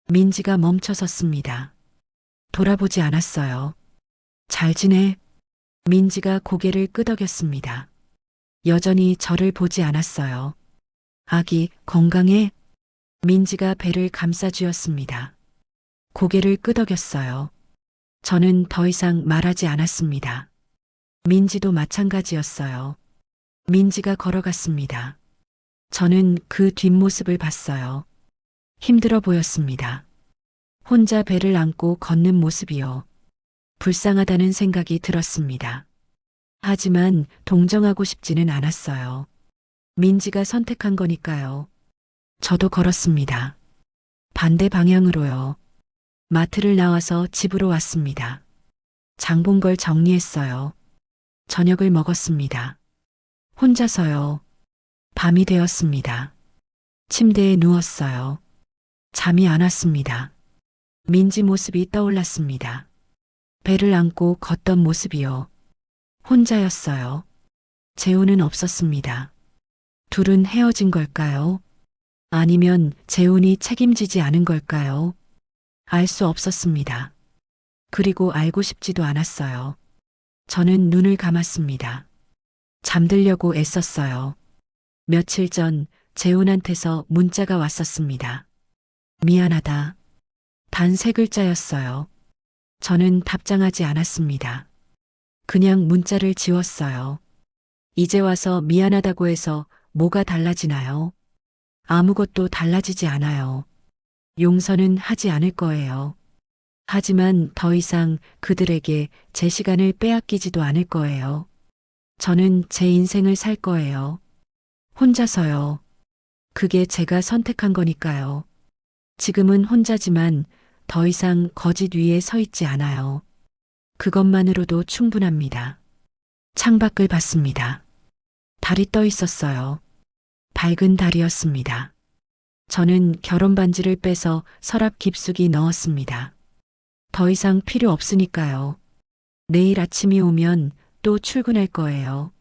민지가 멈춰섰습니다. 돌아보지 않았어요. 잘 지내? 민지가 고개를 끄덕였습니다. 여전히 저를 보지 않았어요. 아기, 건강해? 민지가 배를 감싸쥐었습니다. 고개를 끄덕였어요. 저는 더 이상 말하지 않았습니다. 민지도 마찬가지였어요. 민지가 걸어갔습니다. 저는 그 뒷모습을 봤어요. 힘들어 보였습니다. 혼자 배를 안고 걷는 모습이요. 불쌍하다는 생각이 들었습니다. 하지만 동정하고 싶지는 않았어요. 민지가 선택한 거니까요. 저도 걸었습니다. 반대 방향으로요. 마트를 나와서 집으로 왔습니다. 장 본 걸 정리했어요. 저녁을 먹었습니다. 혼자서요. 밤이 되었습니다. 침대에 누웠어요. 잠이 안 왔습니다. 민지 모습이 떠올랐습니다. 배를 안고 걷던 모습이요. 혼자였어요. 재훈은 없었습니다. 둘은 헤어진 걸까요? 아니면 재훈이 책임지지 않은 걸까요? 알 수 없었습니다. 그리고 알고 싶지도 않았어요. 저는 눈을 감았습니다. 잠들려고 애썼어요. 며칠 전 재훈한테서 문자가 왔었습니다. 미안하다. 단 3글자였어요. 저는 답장하지 않았습니다. 그냥 문자를 지웠어요. 이제 와서 미안하다고 해서 뭐가 달라지나요? 아무것도 달라지지 않아요. 용서는 하지 않을 거예요. 하지만 더 이상 그들에게 제 시간을 빼앗기지도 않을 거예요. 저는 제 인생을 살 거예요. 혼자서요. 그게 제가 선택한 거니까요. 지금은 혼자지만 더 이상 거짓 위에 서 있지 않아요. 그것만으로도 충분합니다. 창밖을 봤습니다. 달이 떠 있었어요. 밝은 달이었습니다. 저는 결혼 반지를 빼서 서랍 깊숙이 넣었습니다. 더 이상 필요 없으니까요. 내일 아침이 오면 또 출근할 거예요.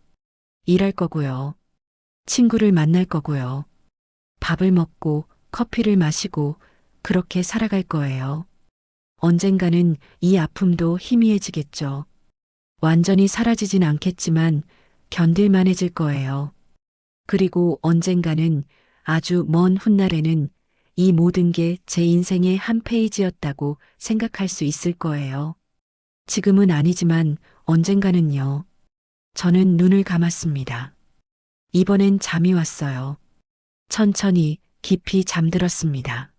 일할 거고요. 친구를 만날 거고요. 밥을 먹고 커피를 마시고 그렇게 살아갈 거예요. 언젠가는 이 아픔도 희미해지겠죠. 완전히 사라지진 않겠지만 견딜만해질 거예요. 그리고 언젠가는 아주 먼 훗날에는 이 모든 게 제 인생의 한 페이지였다고 생각할 수 있을 거예요. 지금은 아니지만 언젠가는요. 저는 눈을 감았습니다. 이번엔 잠이 왔어요. 천천히 깊이 잠들었습니다.